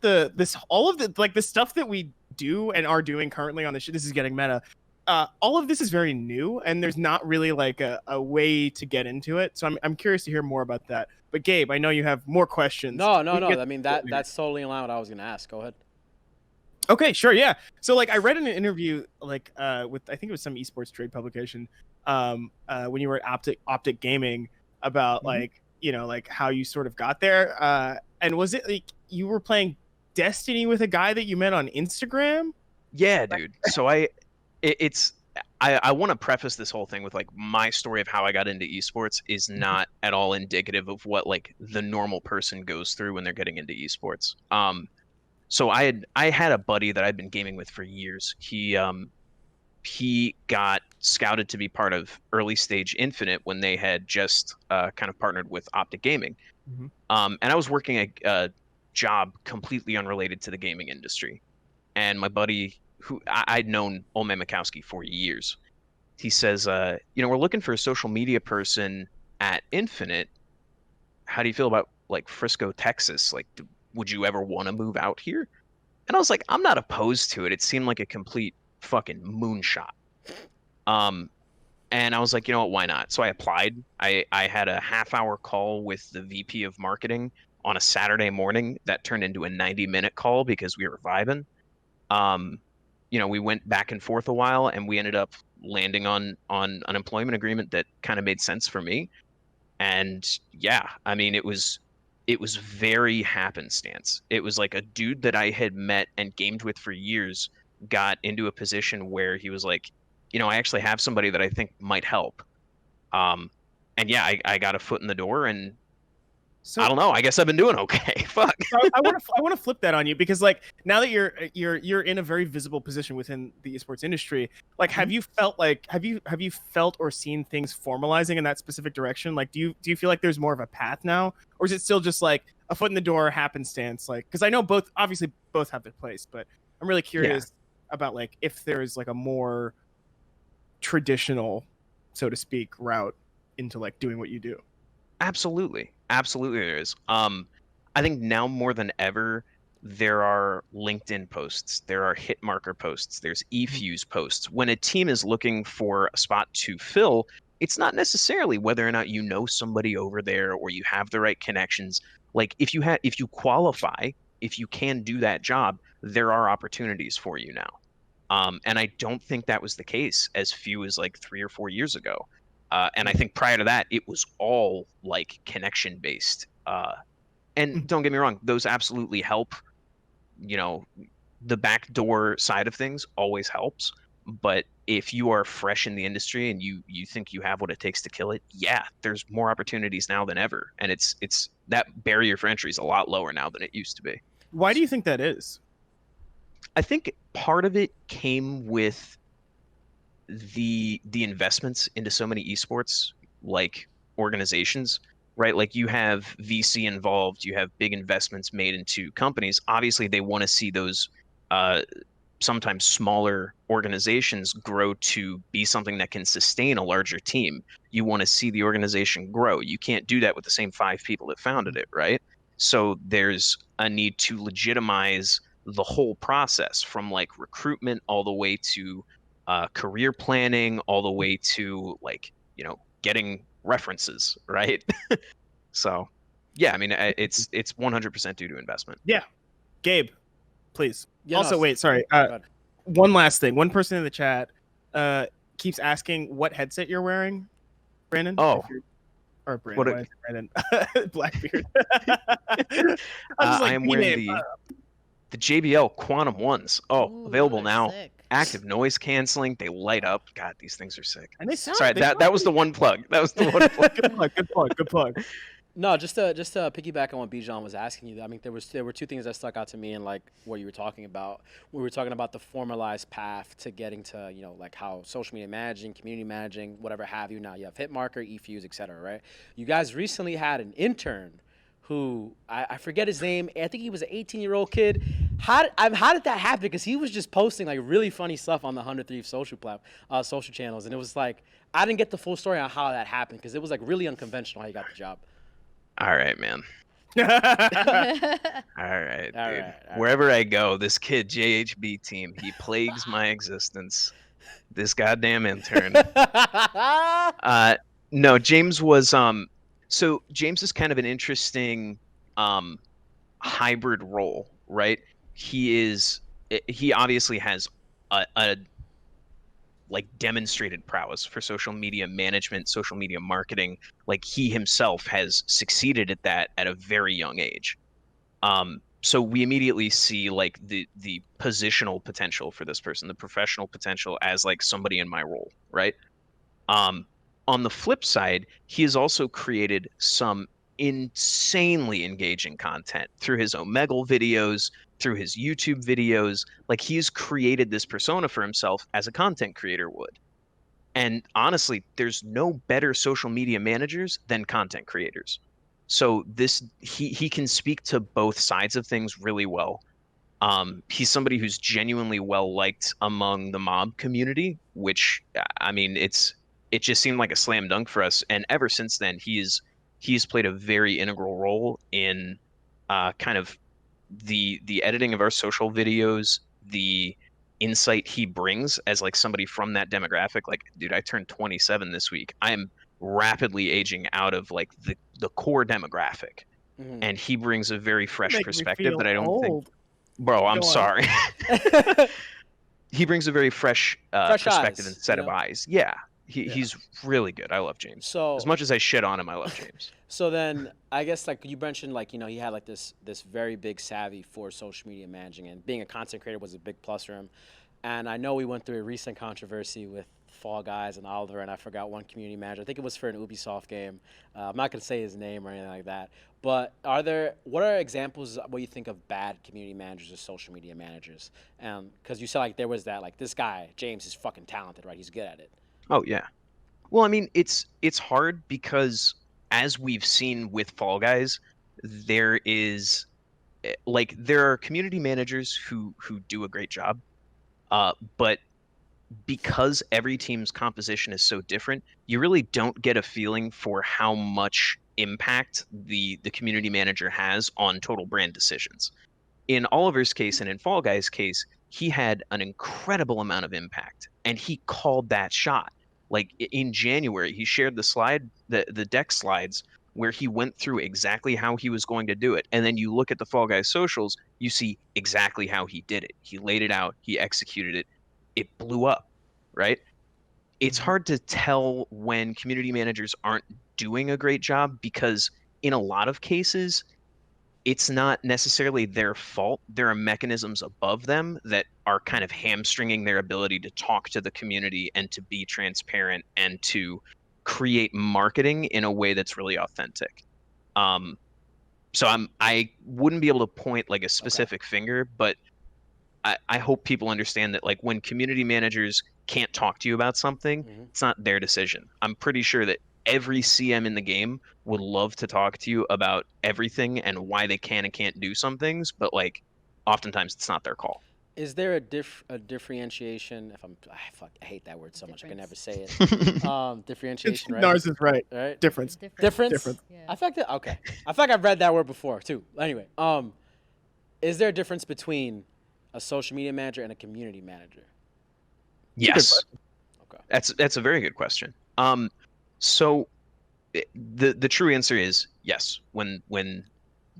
all of the stuff that we do and are doing currently on this shit. This is getting meta. All of this is very new, and there's not really like a way to get into it. So I'm curious to hear more about that. But Gabe, I know you have more questions. No. We can get I mean to it later. that's totally in line with what I was gonna ask. Go ahead. Okay, sure, yeah. So like I read in an interview with I think it was some esports trade publication when you were at Optic Gaming about like how you sort of got there, and was it like you were playing Destiny with a guy that you met on Instagram? Yeah, dude. So I want to preface this whole thing with like my story of how I got into esports is not at all indicative of what like the normal person goes through when they're getting into esports. So I had a buddy that I'd been gaming with for years. He got scouted to be part of early stage Infinite when they had just kind of partnered with Optic Gaming. And I was working a job completely unrelated to the gaming industry. And my buddy, who I'd known Old Man Mikowski for years, he says, we're looking for a social media person at Infinite. How do you feel about like Frisco, Texas? Like, would you ever want to move out here? And I was like, I'm not opposed to it. It seemed like a complete fucking moonshot. And I was like, you know what, why not? So I applied. I had a half-hour call with the VP of marketing on a Saturday morning that turned into a 90-minute call because we were vibing. We went back and forth a while, and we ended up landing on an employment agreement that kind of made sense for me. And yeah, I mean, it was very happenstance. It was like a dude that I had met and gamed with for years got into a position where he was like, I actually have somebody that I think might help. And yeah, I got a foot in the door, and So I don't know. I guess I've been doing okay. Fuck. I want to flip that on you, because like now that you're in a very visible position within the esports industry, like have you felt or seen things formalizing in that specific direction? Like do you feel like there's more of a path now, or is it still just like a foot in the door happenstance? Like, because I know both have their place, but I'm really curious about like if there's like a more traditional, so to speak, route into like doing what you do. Absolutely there is. I think now more than ever, there are LinkedIn posts, there are hit marker posts, there's eFuse posts. When a team is looking for a spot to fill, it's not necessarily whether or not you know somebody over there or you have the right connections. Like if you qualify, if you can do that job, there are opportunities for you now. And I don't think that was the case as few as like 3 or 4 years ago. And I think prior to that, it was all like connection based. And don't get me wrong, those absolutely help. You know, the backdoor side of things always helps. But if you are fresh in the industry and you think you have what it takes to kill it, yeah, there's more opportunities now than ever. And it's that barrier for entry is a lot lower now than it used to be. Why do you think that is? I think part of it came with the investments into so many esports like organizations, right? Like you have VC involved, you have big investments made into companies. Obviously, they want to see those sometimes smaller organizations grow to be something that can sustain a larger team. You want to see the organization grow. You can't do that with the same 5 people that founded it, right? So there's a need to legitimize the whole process from like recruitment all the way to career planning, all the way to like, getting references, right? So, yeah, I mean, it's 100% due to investment. Yeah. Gabe, please. Yeah, also, no, wait, sorry. ahead. One last thing. One person in the chat keeps asking what headset you're wearing, Brandon. Oh. Or Brandon. Why is it Brandon? Blackbeard. I am wearing the JBL Quantum ones. Oh, Ooh, available those are now. sick. Active noise canceling. They light up. God, these things are sick. And they sound. Sorry, that was the one plug. That was the one plug. Good plug. No, just to piggyback on what Bijan was asking you. I mean, there were 2 things that stuck out to me in like what you were talking about. We were talking about the formalized path to getting to like how social media managing, community managing, whatever have you. Now you have Hitmarker, eFuse, etc. Right? You guys recently had an intern who I forget his name. I think he was an 18-year-old kid. How did that happen? Because he was just posting like really funny stuff on the 100 Thieves social channels, and it was like I didn't get the full story on how that happened because it was like really unconventional how he got the job. All right, man. All right, dude. Wherever I go, this kid, JHB team, he plagues my existence. This goddamn intern. No, James was so James is kind of an interesting hybrid role, right? He obviously has a like demonstrated prowess for social media management, social media marketing. Like he himself has succeeded at that at a very young age. So we immediately see like the positional potential for this person, the professional potential as like somebody in my role, right? On the flip side, he has also created some insanely engaging content through his Omegle videos, through his YouTube videos. Like he's created this persona for himself as a content creator would. And honestly, there's no better social media managers than content creators. So he can speak to both sides of things really well. He's somebody who's genuinely well liked among the mob community, which I mean, it just seemed like a slam dunk for us. And ever since then, he's played a very integral role in kind of the editing of our social videos, the insight he brings as like somebody from that demographic. Like, dude, I turned 27 this week. I am rapidly aging out of like the core demographic, and he brings a very fresh perspective that I don't think. Bro, I'm sorry. He brings a very fresh perspective and set of eyes. Yeah. He's really good. I love James. So as much as I shit on him, I love James. So then I guess like you mentioned, like, he had like this very big savvy for social media managing, and being a content creator was a big plus for him. And I know we went through a recent controversy with Fall Guys and Oliver, and I forgot one community manager. I think it was for an Ubisoft game. I'm not gonna say his name or anything like that. But what are examples of what you think of bad community managers or social media managers? Because you said like there was that, like, this guy James is fucking talented, right? He's good at it. Oh yeah. Well, I mean, it's hard because as we've seen with Fall Guys, there are community managers who do a great job, but because every team's composition is so different, you really don't get a feeling for how much impact the community manager has on total brand decisions. in Oliver's case and in Fall Guy's case, he had an incredible amount of impact, and he called that shot. Like in January, he shared the deck slides where he went through exactly how he was going to do it. And then you look at the Fall Guys socials, you see exactly how he did it. He laid it out, he executed it. It blew up, right? It's hard to tell when community managers aren't doing a great job because in a lot of cases, it's not necessarily their fault. There are mechanisms above them that are kind of hamstringing their ability to talk to the community and to be transparent and to create marketing in a way that's really authentic. So I wouldn't be able to point like a specific finger, but I hope people understand that like when community managers can't talk to you about something, it's not their decision. I'm pretty sure that every CM in the game would love to talk to you about everything and why they can and can't do some things, but like oftentimes it's not their call. Is there a differentiation? If I hate that word so much I can never say it. Differentiation, right? Narz is right. Right. Difference. Difference. Yeah. I feel like okay. I feel like I've read that word before too. Anyway, is there a difference between a social media manager and a community manager? Yes. Okay. That's a very good question. So the true answer is yes. When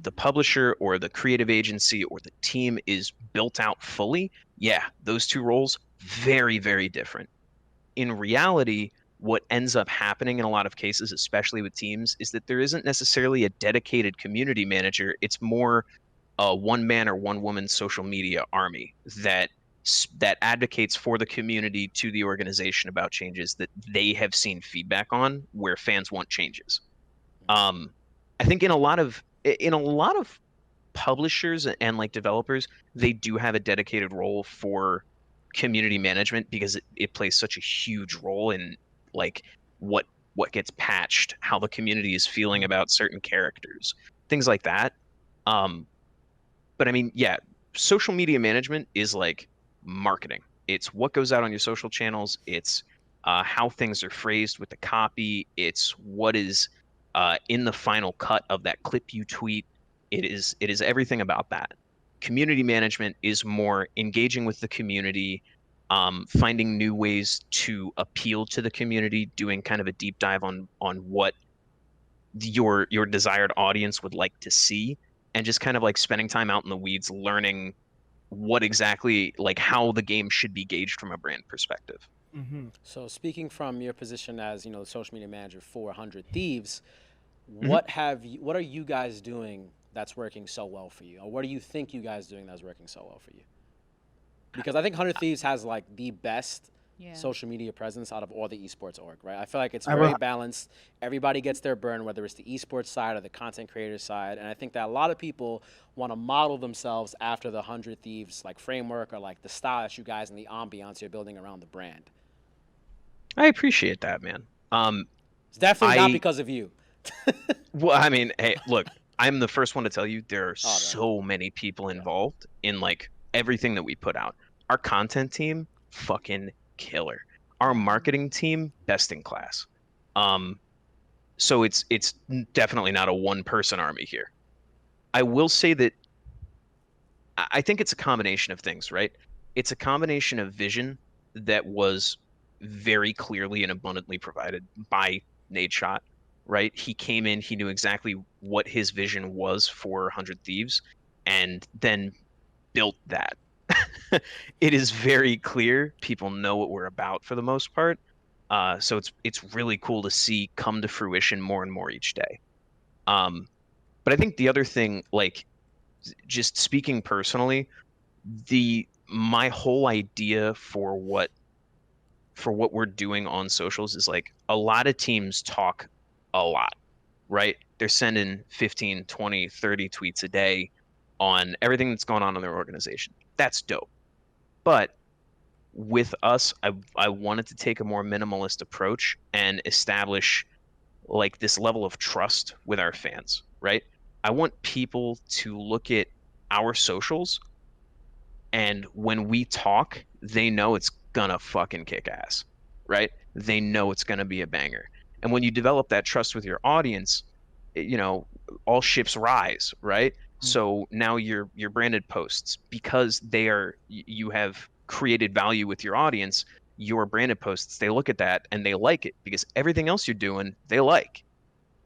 the publisher or the creative agency or the team is built out fully, yeah, those two roles very, very different. In reality, what ends up happening in a lot of cases, especially with teams, is that there isn't necessarily a dedicated community manager. It's more a one-man or one-woman social media army that advocates for the community to the organization about changes that they have seen feedback on where fans want changes. I think in a lot of publishers and like developers, they do have a dedicated role for community management because it plays such a huge role in like what gets patched, how the community is feeling about certain characters, things like that. But I mean, yeah, social media management is like marketing. It's what goes out on your social channels. It's how things are phrased with the copy. It's what is in the final cut of that clip you tweet. It is everything about that. Community management is more engaging with the community, finding new ways to appeal to the community, doing kind of a deep dive on what your desired audience would like to see, and just kind of like spending time out in the weeds learning what exactly like how the game should be gauged from a brand perspective. So speaking from your position as the social media manager for 100 Thieves, what are you guys doing that's working so well for you, or what do you think you guys doing that's working so well for you? Because I think 100 Thieves has like the best social media presence out of all the esports org, right? I feel like it's very balanced. Everybody gets their burn, whether it's the esports side or the content creator side. And I think that a lot of people want to model themselves after the 100 Thieves like framework or like the style that you guys and the ambiance you're building around the brand. I appreciate that, man. It's definitely not because of you. Well, I mean, hey, look, I'm the first one to tell you there are so many people involved in like everything that we put out. Our content team, fucking killer. Our marketing team, best in class. So it's definitely not a one-person army here. I will say that I think it's a combination of things, right? It's a combination of vision that was very clearly and abundantly provided by Nadeshot, right? He came in, he knew exactly what his vision was for 100 Thieves, and then built that. It is very clear. People know what we're about for the most part. So it's really cool to see come to fruition more and more each day. But I think the other thing, like just speaking personally, my whole idea for what we're doing on socials is like a lot of teams talk a lot, right? They're sending 15, 20, 30 tweets a day on everything that's going on in their organization. That's dope. But with us, I wanted to take a more minimalist approach and establish like this level of trust with our fans, right? I want people to look at our socials, and when we talk, they know it's gonna fucking kick ass, right? They know it's gonna be a banger. And when you develop that trust with your audience, all ships rise, right? So now your branded posts, because you have created value with your audience, your branded posts, they look at that and they like it because everything else you're doing, they like,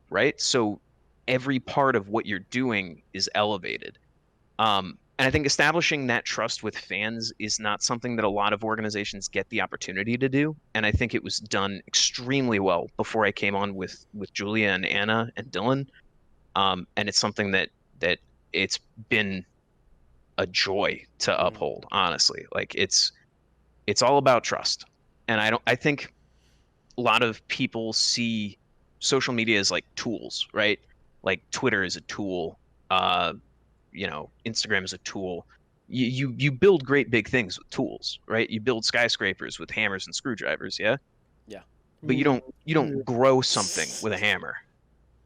right? So every part of what you're doing is elevated. And I think establishing that trust with fans is not something that a lot of organizations get the opportunity to do. And I think it was done extremely well before I came on with Julia and Anna and Dylan. And it's something that it's been a joy to uphold, honestly. Like it's all about trust. And I think a lot of people see social media as like tools, right? Like Twitter is a tool, Instagram is a tool. You build great big things with tools, right? You build skyscrapers with hammers and screwdrivers, yeah? Yeah. But you don't grow something with a hammer,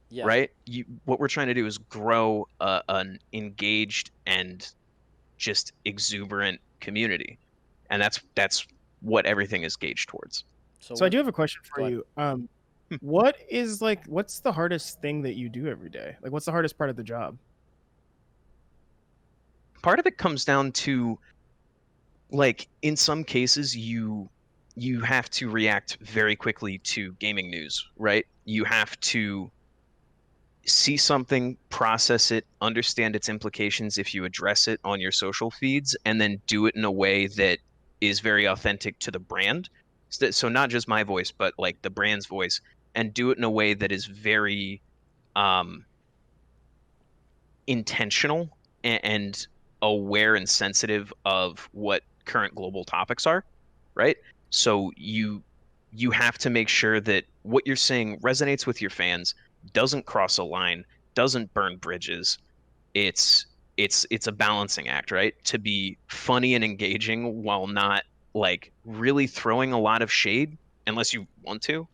Yeah. right? What we're trying to do is grow an engaged and just exuberant community. And that's what everything is gauged towards. So I do have a question for Go ahead. you. What's the hardest thing that you do every day? Like, what's the hardest part of the job? Part of it comes down to, like, in some cases you have to react very quickly to gaming news, right? You have to see something, process it, understand its implications if you address it on your social feeds, and then do it in a way that is very authentic to the brand. So not just my voice, but like the brand's voice, and do it in a way that is very intentional and aware and sensitive of what current global topics are, right? So you have to make sure that what you're saying resonates with your fans, doesn't cross a line, doesn't burn bridges. It's a balancing act, right? To be funny and engaging while not like really throwing a lot of shade unless you want to.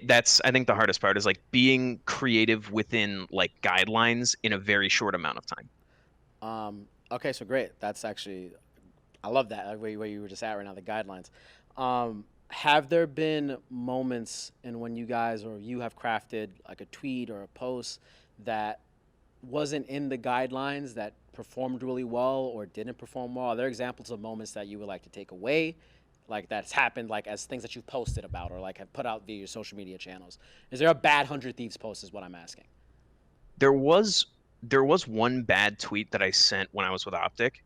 That's I think the hardest part is like being creative within like guidelines in a very short amount of time. Okay, so great. That's actually, I love that, like where you were just at right now, the guidelines. Have there been moments in when you guys or you have crafted like a tweet or a post that wasn't in the guidelines that performed really well or didn't perform well? Are there examples of moments that you would like to take away, like that's happened, like as things that you've posted about or like have put out via your social media channels? Is there a bad 100 Thieves post is what I'm asking? There was one bad tweet that I sent when I was with Optic.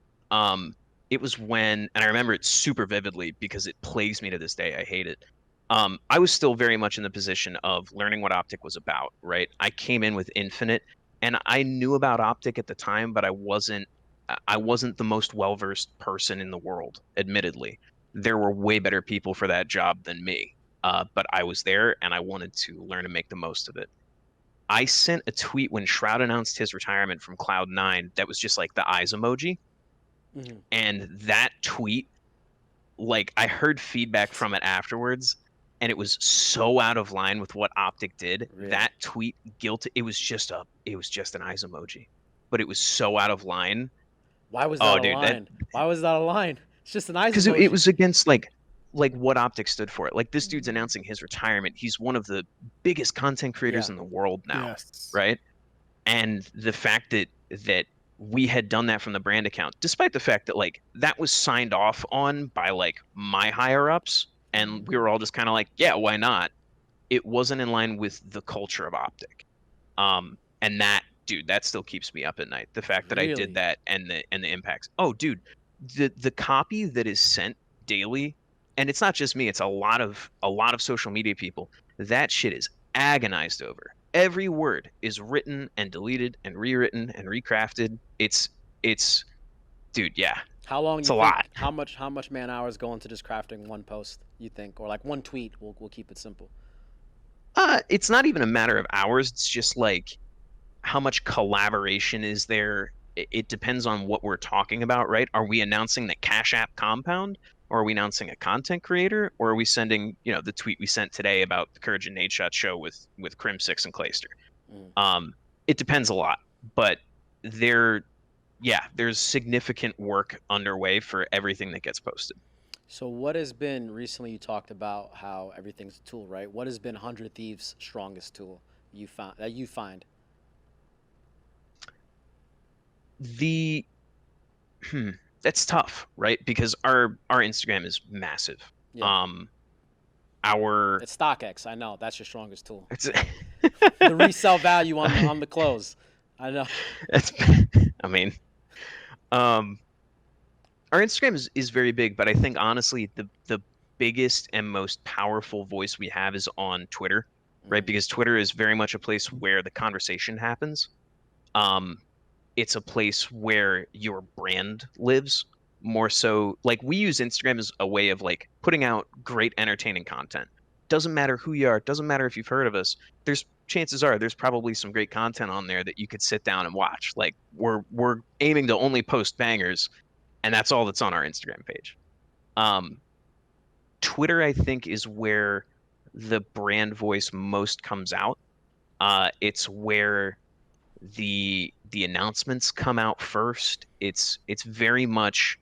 It was when, and I remember it super vividly because it plagues me to this day. I hate it. I was still very much in the position of learning what Optic was about, right? I came in with Infinite, and I knew about Optic at the time, but I wasn't the most well-versed person in the world, admittedly. There were way better people for that job than me. But I was there and I wanted to learn and make the most of it. I sent a tweet when Shroud announced his retirement from Cloud9 that was just like the eyes emoji. Mm-hmm. And that tweet, like I heard feedback from it afterwards, and it was so out of line with what Optic did. Really? That tweet it was just an eyes emoji. But it was so out of line. Why was that Oh, a dude, line? Why was that a line? It's just an eyes because emoji. it was against like what Optic stood for. Like this dude's announcing his retirement. He's one of the biggest content creators in the world now, Yes. right? And the fact that we had done that from the brand account, despite the fact that like that was signed off on by like my higher ups, and we were all just kind of like, yeah, why not? It wasn't in line with the culture of Optic. And that, dude, that still keeps me up at night. The fact that I Really? did that and the impacts. Oh, dude, the copy that is sent daily, and it's not just me, it's a lot of social media people. That shit is agonized over. Every word is written and deleted and rewritten and recrafted. It's dude, yeah. How long It's you a think, lot. how much man hours go into just crafting one post, you think, or like one tweet? We'll keep it simple. It's not even a matter of hours. It's just like how much collaboration is there. It depends on what we're talking about, right? Are we announcing the Cash App compound, or are we announcing a content creator, or are we sending, the tweet we sent today about the Courage and Nade Shot show with Crim6 and Clayster? It depends a lot, but there's significant work underway for everything that gets posted. So what has been recently? You talked about how everything's a tool, right? What has been 100 Thieves' strongest tool you find? the that's tough, right? Because our Instagram is massive. Yeah. Our It's StockX. I know that's your strongest tool. it's The resale value on the clothes. I know. it's I mean, our Instagram is very big, but I think honestly the biggest and most powerful voice we have is on Twitter, right? Because Twitter is very much a place where the conversation happens. It's a place where your brand lives more so. Like we use Instagram as a way of like putting out great entertaining content. Doesn't matter who you are, doesn't matter if you've heard of us. There's chances are there's probably some great content on there that you could sit down and watch. Like we're aiming to only post bangers, and that's all that's on our Instagram page. Twitter, I think, is where the brand voice most comes out. It's where the announcements come out first. It's very much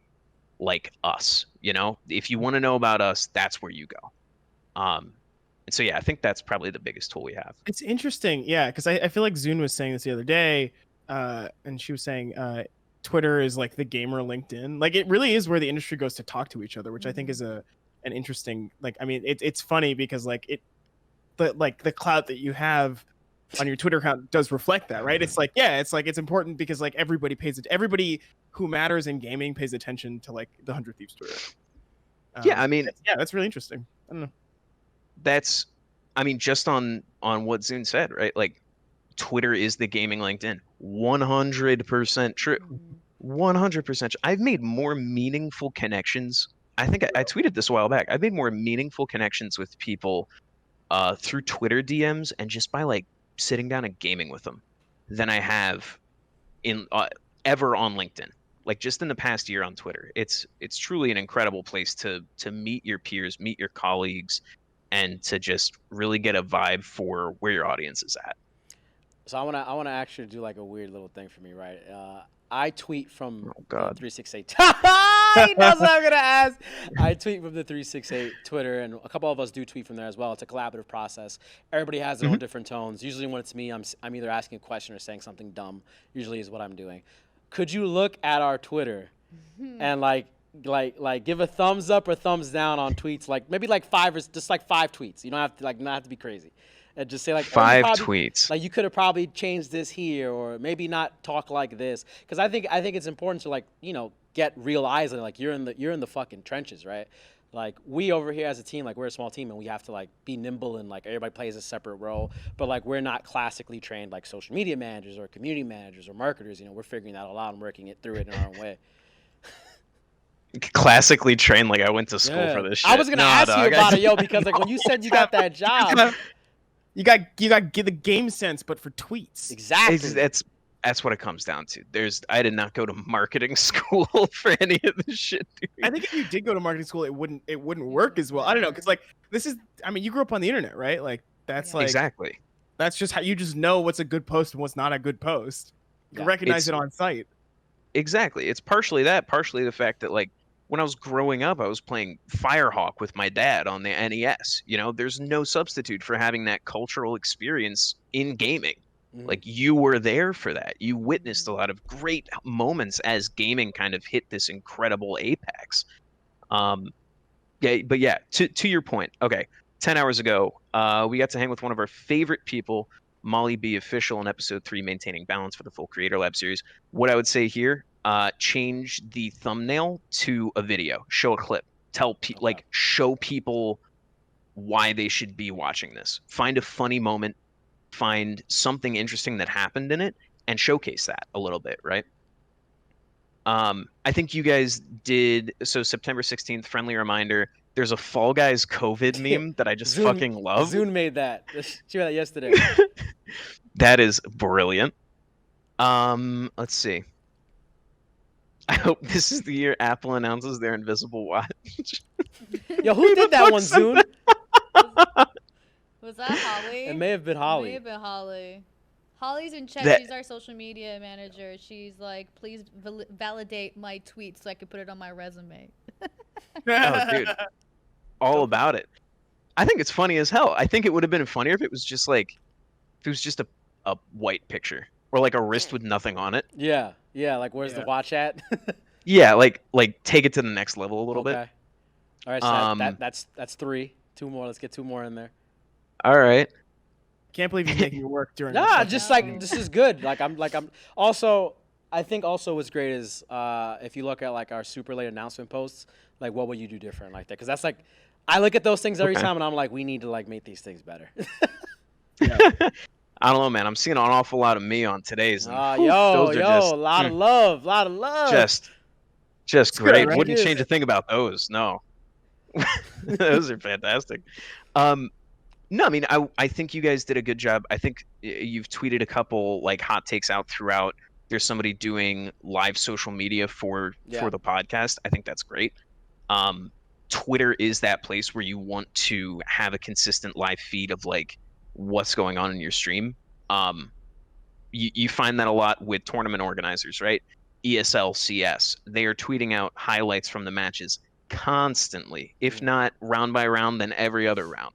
like us, you know. If you want to know about us, that's where you go. And so yeah, I think that's probably the biggest tool we have. It's interesting, yeah, because I feel like Zune was saying this the other day, and she was saying Twitter is like the gamer LinkedIn. Like it really is where the industry goes to talk to each other, which I think is an interesting. Like I mean, it's funny because like the clout that you have on your Twitter account does reflect that, right? It's like, yeah, it's important because like everybody who matters in gaming pays attention to like the 100 Thieves Twitter. Yeah, I mean, that's really interesting. I don't know. That's, I mean, just on what Zune said, right? Like, Twitter is the gaming LinkedIn. 100% true. 100%. I've made more meaningful connections. I think I tweeted this a while back. I've made more meaningful connections with people through Twitter DMs and just by like sitting down and gaming with them than I have in ever on LinkedIn. Like just in the past year on Twitter, it's truly an incredible place to meet your peers, meet your colleagues, and to just really get a vibe for where your audience is at. So I wanna actually do like a weird little thing for me, right? I tweet from the 368. He knows what I'm gonna ask. I tweet from the 368 Twitter, and a couple of us do tweet from there as well. It's a collaborative process. Everybody has their own different tones. Usually, when it's me, I'm either asking a question or saying something dumb. Usually, is what I'm doing. Could you look at our Twitter and like give a thumbs up or thumbs down on tweets? Like maybe like five tweets. You don't have to not have to be crazy. And just say like 5 tweets. Like you could have probably changed this here, or maybe not talk like this. Because I think it's important to like get real eyes on it. Like you're in the fucking trenches, right? Like we over here as a team, like we're a small team and we have to like be nimble and like everybody plays a separate role. But like we're not classically trained like social media managers or community managers or marketers. We're figuring that all out and working it through it in our own way. Classically trained, like I went to school for this shit. I was gonna ask you about it, because like when you said you got that job. You got the game sense, but for tweets. Exactly. That's what it comes down to. I did not go to marketing school for any of this shit, dude. I think if you did go to marketing school, it wouldn't work as well. I don't know, because like you grew up on the internet, right? Like that's like exactly. That's just how you just know what's a good post and what's not a good post. You can recognize it on site. Exactly. It's partially that, partially the fact that like when I was growing up, I was playing Firehawk with my dad on the NES. There's no substitute for having that cultural experience in gaming. Like you were there for that. You witnessed a lot of great moments as gaming kind of hit this incredible apex. But yeah, to your point. Okay, 10 hours ago, we got to hang with one of our favorite people, Molly B. Official, in episode 3, Maintaining Balance for the full Creator Lab series. What I would say here, change the thumbnail to a video, show a clip, show people why they should be watching this. Find a funny moment, find something interesting that happened in it, and showcase that a little bit, right? I think you guys did. So September 16th, friendly reminder, there's a Fall Guys COVID meme that I just fucking love. Zune made that. She made that yesterday. That is brilliant. Let's see. I hope this is the year Apple announces their invisible watch. Yo, who did that one, Zune? Was that Holly? It may have been Holly. It may have been Holly. Holly's in chat. She's our social media manager. She's like, please validate my tweets so I can put it on my resume. Oh, dude. All about it. I think it's funny as hell. I think it would have been funnier if it was just a white picture. or like a wrist with nothing on it. Yeah, yeah. Like, where's the Yeah. watch at? Yeah, like take it to the next level a little bit. Okay. All right, so that's 3. 2 more. Let's get 2 more in there. All right. Can't believe he's making it work during. the Nah, fucking just stream. like this is good. Like I'm also. I think also what's great is if you look at like our super late announcement posts, like what would you do different like that? Because that's like I look at those things every Okay. time and I'm like, we need to like make these things better. I don't know, man. I'm seeing an awful lot of me on today's. And, Yo, those are just, a lot of love, lot of love. just good, great. right? Wouldn't It is. change a thing about those. No, those are fantastic. No, I mean, I think you guys did a good job. I think you've tweeted a couple like hot takes out throughout. There's somebody doing live social media for the podcast. I think that's great. Twitter is that place where you want to have a consistent live feed of like what's going on in your stream. You find that a lot with tournament organizers, right? ESL, CS. They are tweeting out highlights from the matches constantly, if not round by round, then every other round.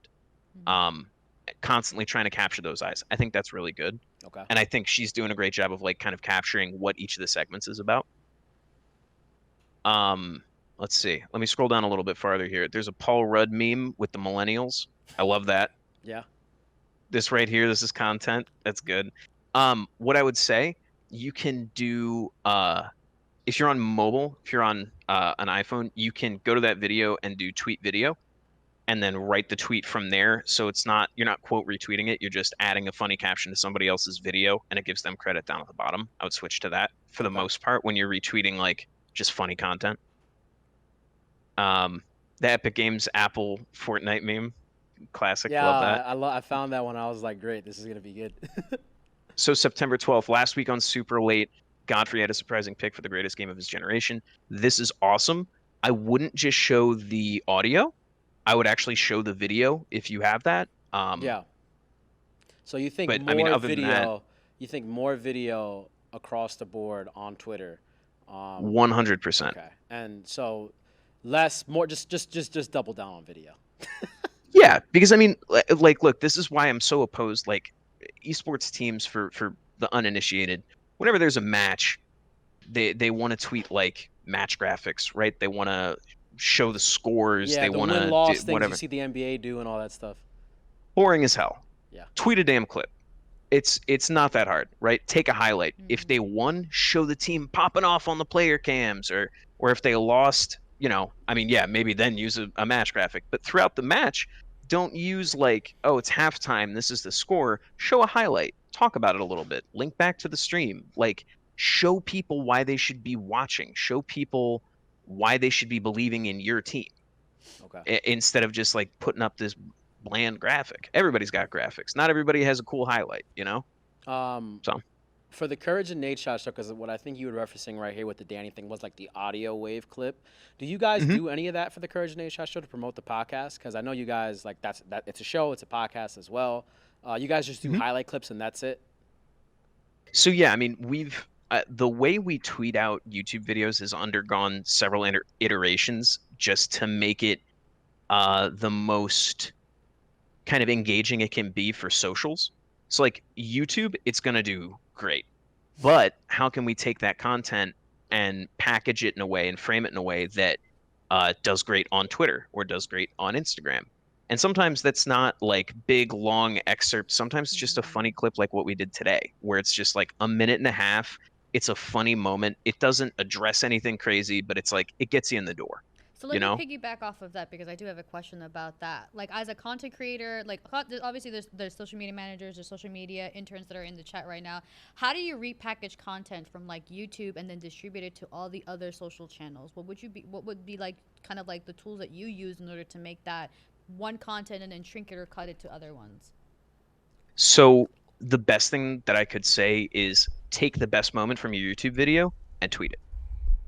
Constantly trying to capture those eyes. I think that's really good. Okay. And I think she's doing a great job of like kind of capturing what each of the segments is about. Let's see. Let me scroll down a little bit farther here. There's a Paul Rudd meme with the millennials. I love that. Yeah. This right here, this is content. That's good. What I would say, you can do if you're on mobile, if you're on an iPhone, you can go to that video and do tweet video and then write the tweet from there. So it's not, you're not quote retweeting it, you're just adding a funny caption to somebody else's video and it gives them credit down at the bottom. I would switch to that for the most part when you're retweeting like just funny content. The Epic Games Apple Fortnite meme, classic. Yeah, love that. I found that one. I was like, great, this is gonna be good. So September 12th, last week on Super Late, Godfrey had a surprising pick for the greatest game of his generation. This is awesome. I wouldn't just show the audio. I would actually show the video if you have that. Yeah. So you think but, more I mean, other than video? that- You think more video across the board on Twitter? 100%. Okay. And so less, more, just double down on video. Yeah, because I mean, like, look, this is why I'm so opposed. Like, esports teams for the uninitiated, whenever there's a match, they want to tweet like match graphics, right? They want to show the scores. Yeah, They the want to win-loss things whatever. you see the NBA do and all that stuff. Boring as hell. Yeah. Tweet a damn clip. It's not that hard, right? Take a highlight. If they won, show the team popping off on the player cams, or if they lost, you know, I mean, yeah, maybe then use a match graphic. But throughout the match, don't use like, oh, it's halftime, this is the score. Show a highlight. Talk about it a little bit. Link back to the stream. Like, show people why they should be watching. Show people why they should be believing in your team. Okay. Instead of just like putting up this bland graphic. Everybody's got graphics. Not everybody has a cool highlight, you know? So for the Courage and Nate shot show, because what I think you were referencing right here with the Danny thing was like the audio wave clip. Do you guys do any of that for the Courage and Nate shot show to promote the podcast? Because I know you guys like that. It's a show, it's a podcast as well. You guys just do highlight clips and that's it. So yeah, I mean, we've the way we tweet out YouTube videos has undergone several iterations just to make it the most kind of engaging it can be for socials. So like YouTube, it's gonna do great, but how can we take that content and package it in a way and frame it in a way that does great on Twitter or does great on Instagram? And sometimes that's not like big, long excerpts. Sometimes it's just a funny clip like what we did today, where it's just like a minute and a half. It's a funny moment. It doesn't address anything crazy, but it's like it gets you in the door. So let me piggyback off of that because I do have a question about that. Like as a content creator, like obviously there's social media managers, there's social media interns that are in the chat right now. How do you repackage content from like YouTube and then distribute it to all the other social channels? What would be like kind of like the tools that you use in order to make that one content and then shrink it or cut it to other ones? So the best thing that I could say is take the best moment from your YouTube video and tweet it.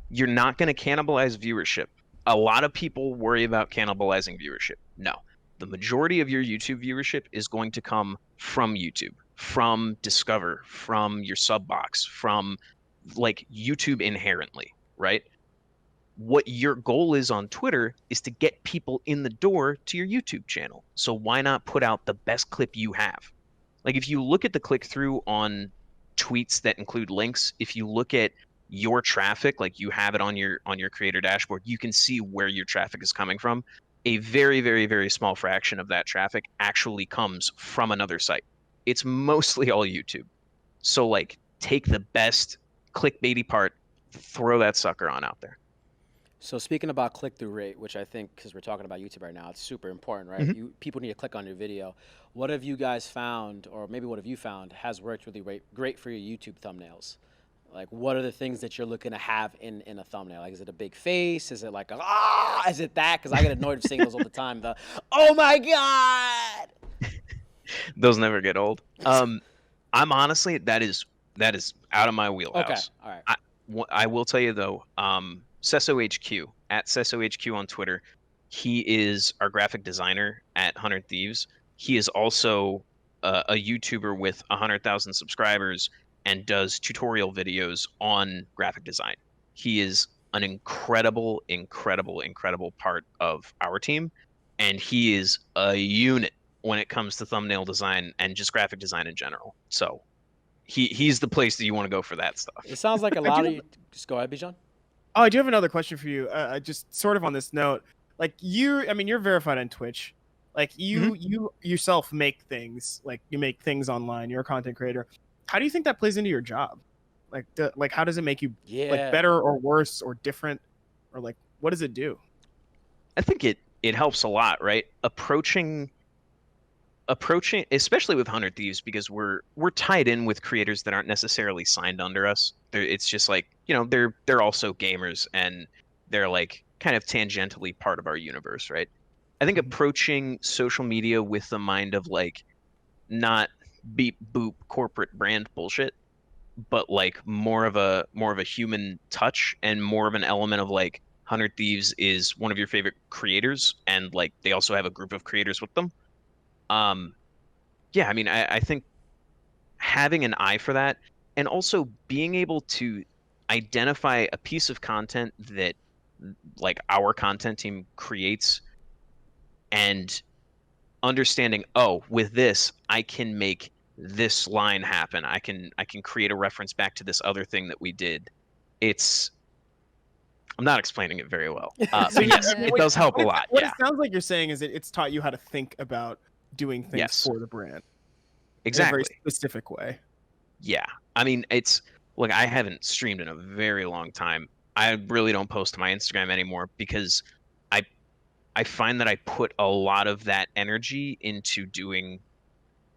You're not going to cannibalize viewership. A lot of people worry about cannibalizing viewership. No, the majority of your YouTube viewership is going to come from YouTube, from Discover, from your sub box, from like YouTube inherently, right? What your goal is on Twitter is to get people in the door to your YouTube channel. So why not put out the best clip you have? Like if you look at the click through on tweets that include links, if you look at your traffic, like you have it on your creator dashboard, you can see where your traffic is coming from. A very, very, very small fraction of that traffic actually comes from another site. It's mostly all YouTube. So like take the best clickbaity part, throw that sucker on out there. So speaking about click-through rate, which I think, because we're talking about YouTube right now, it's super important, right? Mhm. People need to click on your video. What have you guys found, or maybe what have you found, has worked really great for your YouTube thumbnails? Like, what are the things that you're looking to have in a thumbnail? Like, is it a big face? Is it like is it that? Because I get annoyed of seeing those all the time. The, oh my God! Those never get old. I'm honestly, that is out of my wheelhouse. Okay, all right. I will tell you though, Cesso HQ at Cesso HQ on Twitter, he is our graphic designer at 100 Thieves. He is also a YouTuber with 100,000 subscribers and does tutorial videos on graphic design. He is an incredible, incredible, incredible part of our team, and he is a unit when it comes to thumbnail design and just graphic design in general. So he's the place that you want to go for that stuff. It sounds like a lot of you. Just go ahead, Bijan. Oh, I do have another question for you. Just sort of on this note, like you're verified on Twitch. Like you yourself make things. Like you make things online. You're a content creator. How do you think that plays into your job? Like how does it make you like better or worse or different, or like what does it do? I think it helps a lot, right? Approaching, especially with 100 Thieves, because we're tied in with creators that aren't necessarily signed under us. It's just like, you know, they're also gamers, and they're like kind of tangentially part of our universe, right? I think approaching social media with the mind of like not beep boop corporate brand bullshit, but like more of a human touch and more of an element of like 100 Thieves is one of your favorite creators, and like they also have a group of creators with them. Yeah, I mean, I think having an eye for that, and also being able to identify a piece of content that like our content team creates, and understanding, oh, with this I can make this line happen. I can create a reference back to this other thing that we did. I'm not explaining it very well. But yes, it does help a lot. What it sounds like you're saying is it's taught you how to think about doing things for the brand. Exactly. In a very specific way. Yeah. I mean, it's like I haven't streamed in a very long time. I really don't post to my Instagram anymore because I find that I put a lot of that energy into doing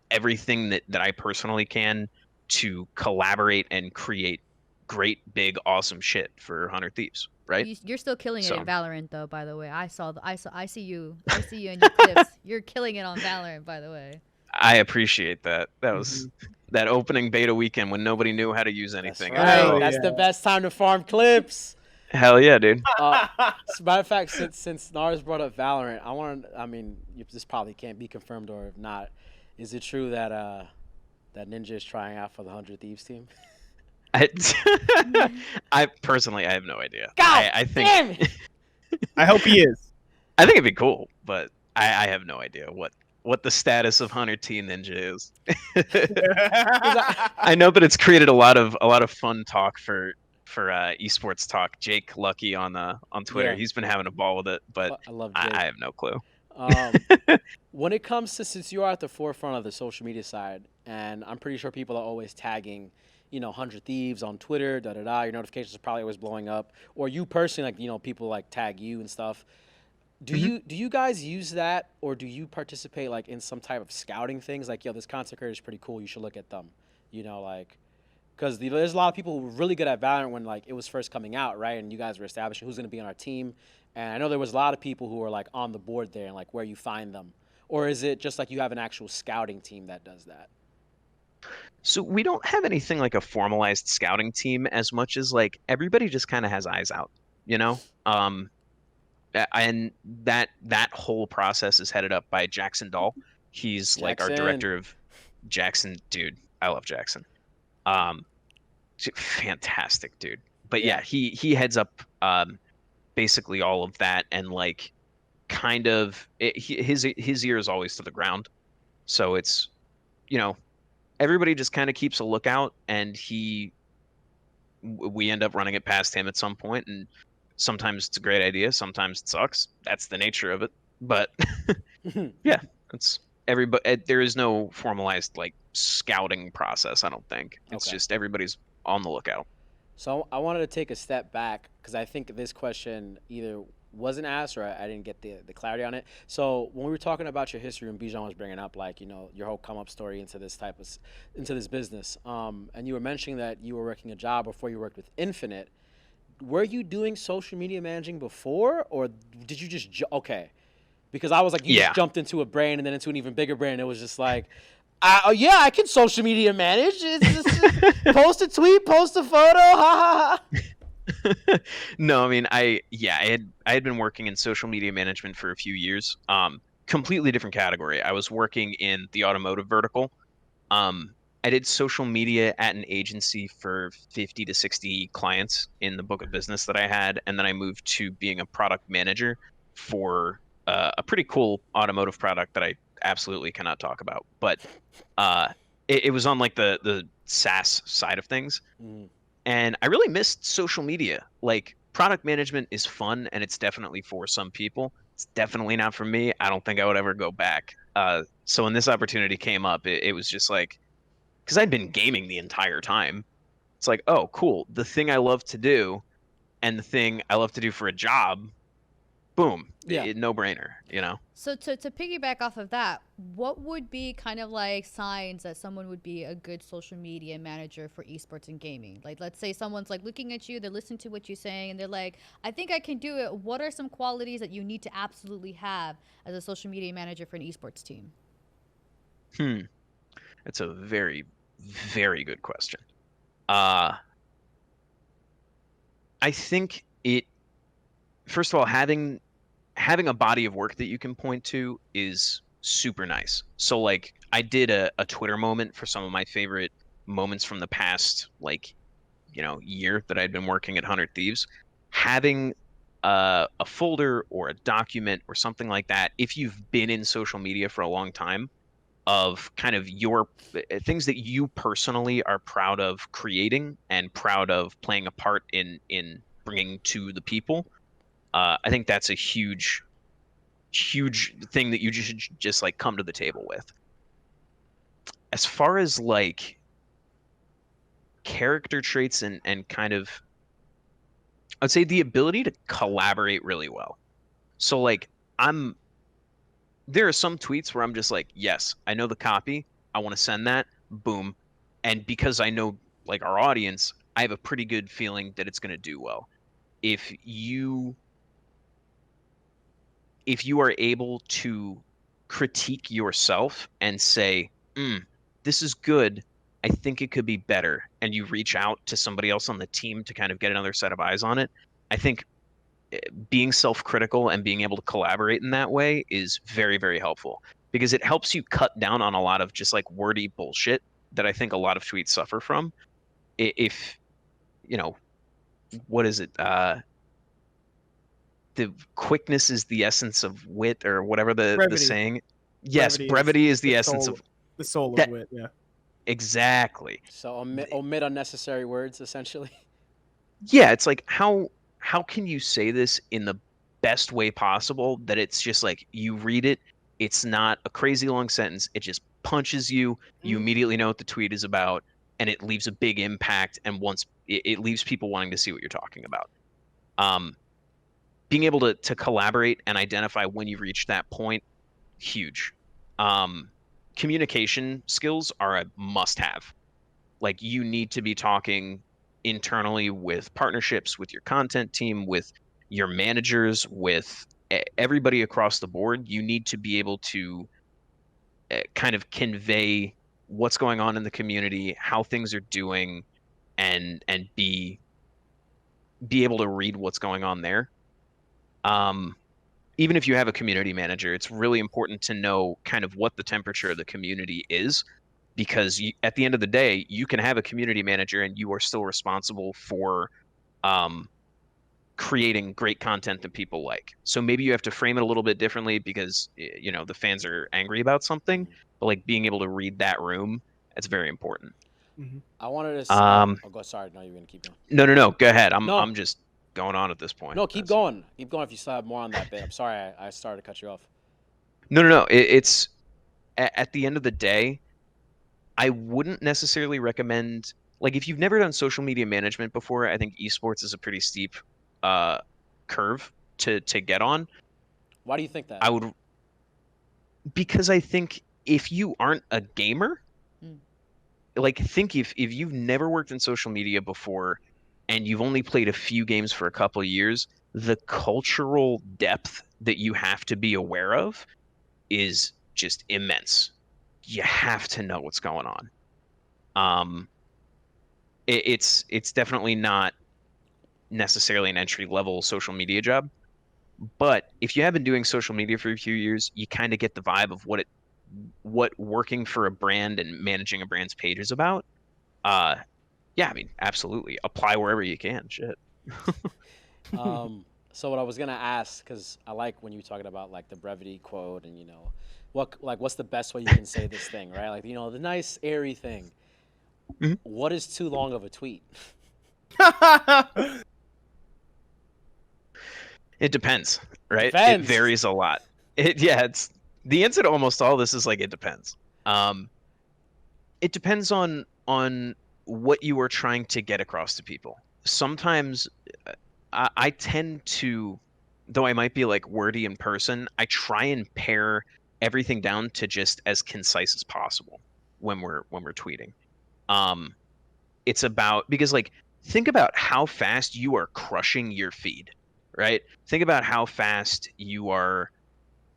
everything that I personally can to collaborate and create great, big, awesome shit for 100 Thieves, right? You're still killing it in Valorant, though. By the way, I see you in your clips. You're killing it on Valorant, by the way. I appreciate that. That was that opening beta weekend when nobody knew how to use anything. That's right. That's the best time to farm clips. Hell yeah, dude. As a matter of fact, since Narz brought up Valorant, I mean, this probably can't be confirmed, or if not, is it true that that Ninja is trying out for the 100 Thieves team? I personally, I have no idea. God I think, damn it! I hope he is. I think it'd be cool, but I have no idea what the status of 100 T Ninja is. I know that it's created a lot of fun talk for esports talk. Jake Lucky on Twitter, he's been having a ball with it, but I love Jake. I have no clue. When it comes to, since you are at the forefront of the social media side, and I'm pretty sure people are always tagging, 100 Thieves on Twitter, your notifications are probably always blowing up, or you personally, like, people like tag you and stuff. Do you guys use that, or do you participate like in some type of scouting things, like, this content creator is pretty cool, you should look at them, like, because there's a lot of people who were really good at Valorant when like it was first coming out, right? And you guys were establishing who's going to be on our team, and I know there was a lot of people who were like on the board there and like where you find them, or is it just like you have an actual scouting team that does that? So we don't have anything like a formalized scouting team as much as like everybody just kind of has eyes out, and that whole process is headed up by Jackson Dahl. He's like our director of Jackson. Dude, I love Jackson. Fantastic dude. But yeah, he heads up basically all of that, and like kind of his ear is always to the ground. So it's everybody just kind of keeps a lookout, and we end up running it past him at some point, and sometimes it's a great idea, sometimes it sucks. That's the nature of it. But yeah, it's everybody. There is no formalized like scouting process. I don't think it's Okay. just everybody's on the lookout. So I wanted to take a step back because I think this question either wasn't asked or I didn't get the clarity on it. So when we were talking about your history and Bijan was bringing up like, you know, your whole come up story into this into this business, and you were mentioning that you were working a job before you worked with Infinite. Were you doing social media managing before, or did you just okay? Because I was like, you Yeah. just jumped into a brand and then into an even bigger brand. It was just like, yeah, I can social media manage. It's just post a tweet, post a photo, ha ha ha. No, I mean, I had been working in social media management for a few years. Completely different category. I was working in the automotive vertical. I did social media at an agency for 50 to 60 clients in the book of business that I had, and then I moved to being a product manager for a pretty cool automotive product that I absolutely cannot talk about. But it was on like the SaaS side of things. Mm. And I really missed social media. Like product management is fun and it's definitely for some people. It's definitely not for me. I don't think I would ever go back. So when this opportunity came up, it was just like, because I'd been gaming the entire time. It's like, oh, cool. The thing I love to do and the thing I love to do for a job, boom, Yeah. no brainer, you know? So to piggyback off of that, what would be kind of like signs that someone would be a good social media manager for esports and gaming? Like, let's say someone's like looking at you, they're listening to what you're saying, and they're like, I think I can do it. What are some qualities that you need to absolutely have as a social media manager for an esports team? That's a very, very good question. I think first of all, having a body of work that you can point to is super nice. So like I did a Twitter moment for some of my favorite moments from the past, like, year that I'd been working at 100 Thieves. Having a folder or a document or something like that, if you've been in social media for a long time, of kind of your things that you personally are proud of creating and proud of playing a part in bringing to the people. I think that's a huge thing that you should just like come to the table with. As far as like character traits and kind of, I'd say the ability to collaborate really well. So like there are some tweets where I'm just like, yes, I know the copy. I want to send that. Boom. And because I know like our audience, I have a pretty good feeling that it's going to do well. If you are able to critique yourself and say, this is good, I think it could be better, and you reach out to somebody else on the team to kind of get another set of eyes on it, I think being self-critical and being able to collaborate in that way is very, very helpful, because it helps you cut down on a lot of just like wordy bullshit that I think a lot of tweets suffer from. If, what is it? The quickness is the essence of wit, or whatever the Brevity. saying. Yes, brevity is the essence of the soul that, of wit. Yeah. exactly. So omit unnecessary words, essentially. Yeah, it's like how can you say this in the best way possible that it's just like you read it, it's not a crazy long sentence, it just punches you, you immediately know what the tweet is about, and it leaves a big impact, and once it leaves people wanting to see what you're talking about. Being able to collaborate and identify when you've reached that point, huge. Communication skills are a must-have. Like you need to be talking internally with partnerships, with your content team, with your managers, with everybody across the board. You need to be able to kind of convey what's going on in the community, how things are doing, and be able to read what's going on there. Even if you have a community manager, it's really important to know kind of what the temperature of the community is, because at the end of the day, you can have a community manager and you are still responsible for creating great content that people like. So maybe you have to frame it a little bit differently because the fans are angry about something, but like being able to read that room It's very important. I wanted to. Oh, go. Sorry, no, you're gonna keep going. No. Go ahead. No. I'm just going on at this point. No, keep going. Keep going if you still have more on that bit. I'm sorry, I started to cut you off. No. It's at the end of the day, I wouldn't necessarily recommend, like, if you've never done social media management before, I think esports is a pretty steep curve to get on. Why do you think that? Because I think if you aren't a gamer, like, think if you've never worked in social media before and you've only played a few games for a couple of years, the cultural depth that you have to be aware of is just immense. You have to know what's going on. It's definitely not necessarily an entry level social media job, but if you have been doing social media for a few years, you kind of get the vibe of what working for a brand and managing a brand's page is about. Yeah, I mean, absolutely. Apply wherever you can. Shit. So what I was gonna ask, because I like when you're talking about like the brevity quote, and what's the best way you can say this thing, right? Like, the nice airy thing. Mm-hmm. What is too long of a tweet? It depends, right? Depends. It varies a lot. It's the answer to almost all this is like, it depends. It depends on what you are trying to get across to people. Sometimes I tend to, though I might be like wordy in person, I try and pare everything down to just as concise as possible when we're tweeting. It's about, because, like, think about how fast you are crushing your feed, right? Think about how fast you are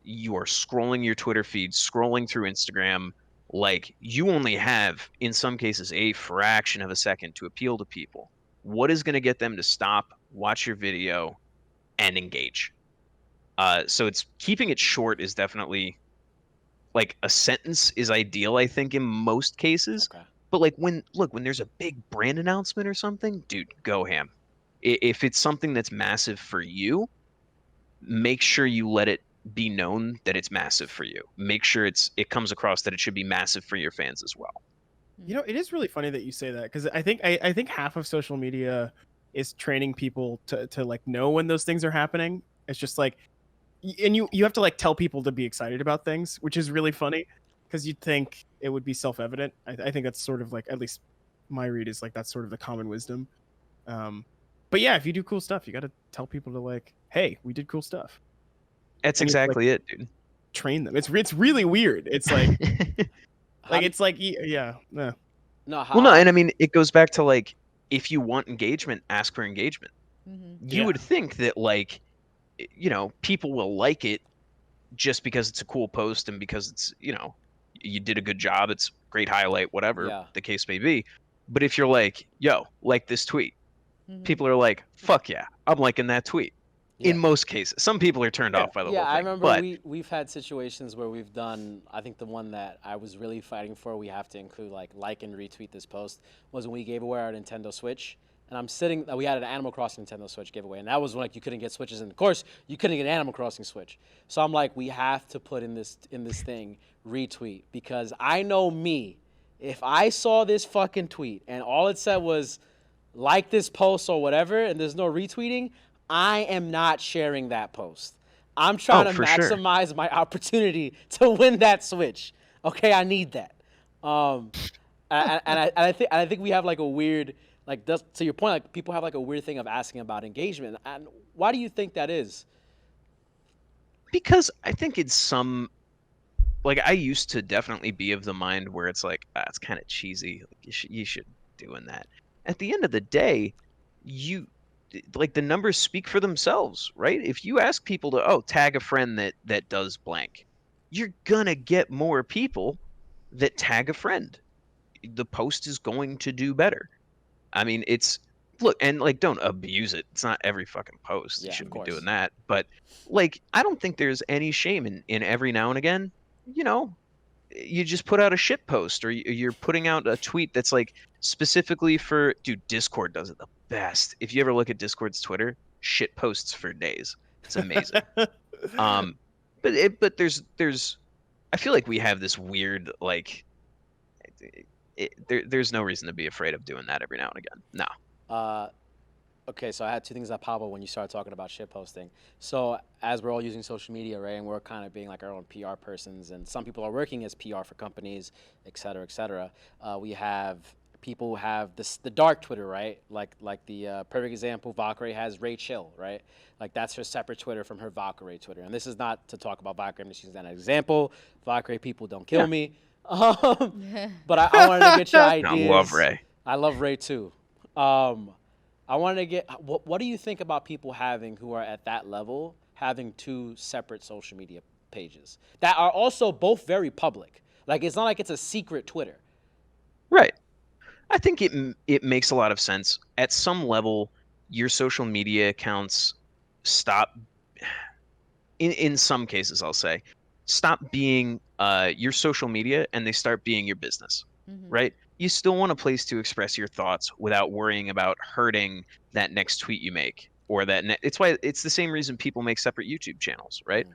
scrolling your Twitter feed, scrolling through Instagram. Like, you only have, in some cases, a fraction of a second to appeal to people. What is going to get them to stop, watch your video, and engage? So it's keeping it short is definitely, like, a sentence is ideal, I think, in most cases. Okay. But like, when there's a big brand announcement or something, dude, go ham. If it's something that's massive for you, make sure you let it be known that it's massive for you. Make sure it comes across that it should be massive for your fans as well. It is really funny that you say that, because I think half of social media is training people to like know when those things are happening. It's just like, and you have to like tell people to be excited about things, which is really funny, because you'd think it would be self-evident. I think that's sort of like, at least my read is like, that's sort of the common wisdom. But yeah, if you do cool stuff, you got to tell people to like, hey, we did cool stuff. That's And exactly it, dude. Train them. It's really weird. It's like it's like, yeah. No. Well, no, and I mean, it goes back to, like, if you want engagement, ask for engagement. You would think that, like, people will like it just because it's a cool post and because it's, you did a good job, it's great highlight, whatever the case may be. But if you're like, yo, like this tweet, people are like, fuck yeah, I'm liking that tweet. In most cases, some people are turned off by the whole thing. I remember but we've had situations where we've done, I think the one that I was really fighting for, we have to include like and retweet this post, was when we gave away our Nintendo Switch. And I'm sitting, we had an Animal Crossing Nintendo Switch giveaway, and that was when, like, you couldn't get Switches, and of course you couldn't get an Animal Crossing Switch. So I'm like, we have to put in this thing retweet, because I know me, if I saw this fucking tweet and all it said was like this post or whatever, and there's no retweeting, I am not sharing that post. I'm trying to maximize my opportunity to win that Switch. Okay, I need that. I think we have like a weird, like, to your point, like, people have like a weird thing of asking about engagement. And why do you think that is? Because I think it's some, like, I used to definitely be of the mind where it's like, it's kind of cheesy. Like, you should doing that. At the end of the day, like, the numbers speak for themselves, right? If you ask people to tag a friend that does blank, you're gonna get more people that tag a friend. The post is going to do better. I mean, look, and like, don't abuse it. It's not every fucking post. You shouldn't be doing that. But like, I don't think there's any shame in every now and again, you just put out a shit post, or you're putting out a tweet that's like specifically for, dude, Discord does it the best. If you ever look at Discord's Twitter, shit posts for days. It's amazing. But there's I feel like we have this weird, like, there's no reason to be afraid of doing that every now and again. No. Okay, so I had two things that pop up when you started talking about shit posting. So as we're all using social media, right, and we're kind of being like our own PR persons, and some people are working as PR for companies, et cetera, et cetera. We have people who have the dark Twitter, right? Like the perfect example, Valkyrie has Ray Chill, right? Like that's her separate Twitter from her Valkyrie Twitter. And this is not to talk about Valkyrie, I'm just using that as an example. Valkyrie people don't kill me. But I wanted to get your ideas. I love Ray. I love Ray too. I wanted to get what do you think about people who are at that level having two separate social media pages that are also both very public? Like it's not like it's a secret Twitter. Right. I think it makes a lot of sense. At some level, your social media accounts stop. In some cases, I'll say, stop being your social media and they start being your business. Right? You still want a place to express your thoughts without worrying about hurting that next tweet you make or it's why it's the same reason people make separate YouTube channels, right?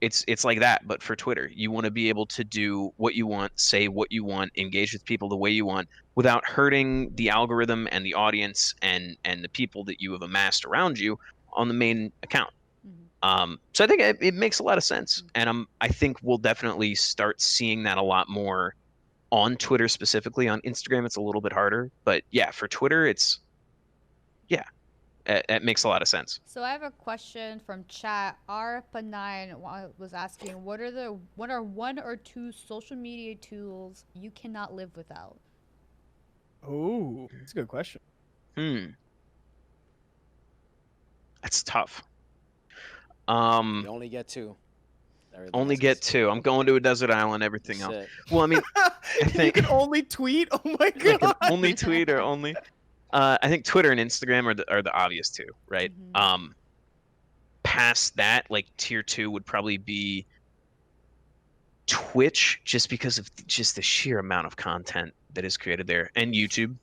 It's like that, but for Twitter. You want to be able to do what you want, say what you want, engage with people the way you want without hurting the algorithm and the audience and the people that you have amassed around you on the main account. So I think it makes a lot of sense, and I think we'll definitely start seeing that a lot more on Twitter specifically. On Instagram, it's a little bit harder, but yeah, for Twitter, it makes a lot of sense. So I have a question from chat. RP9 was asking, what are one or two social media tools you cannot live without? Oh, that's a good question. That's tough. You only get two. Only get two. I'm going to a desert island. Everything else. Well, I mean, I think you can only tweet. Oh my I can god. only tweet or only. I think Twitter and Instagram are the obvious two, right? Past that, like tier 2 would probably be Twitch, just because of just the sheer amount of content that is created there, and YouTube.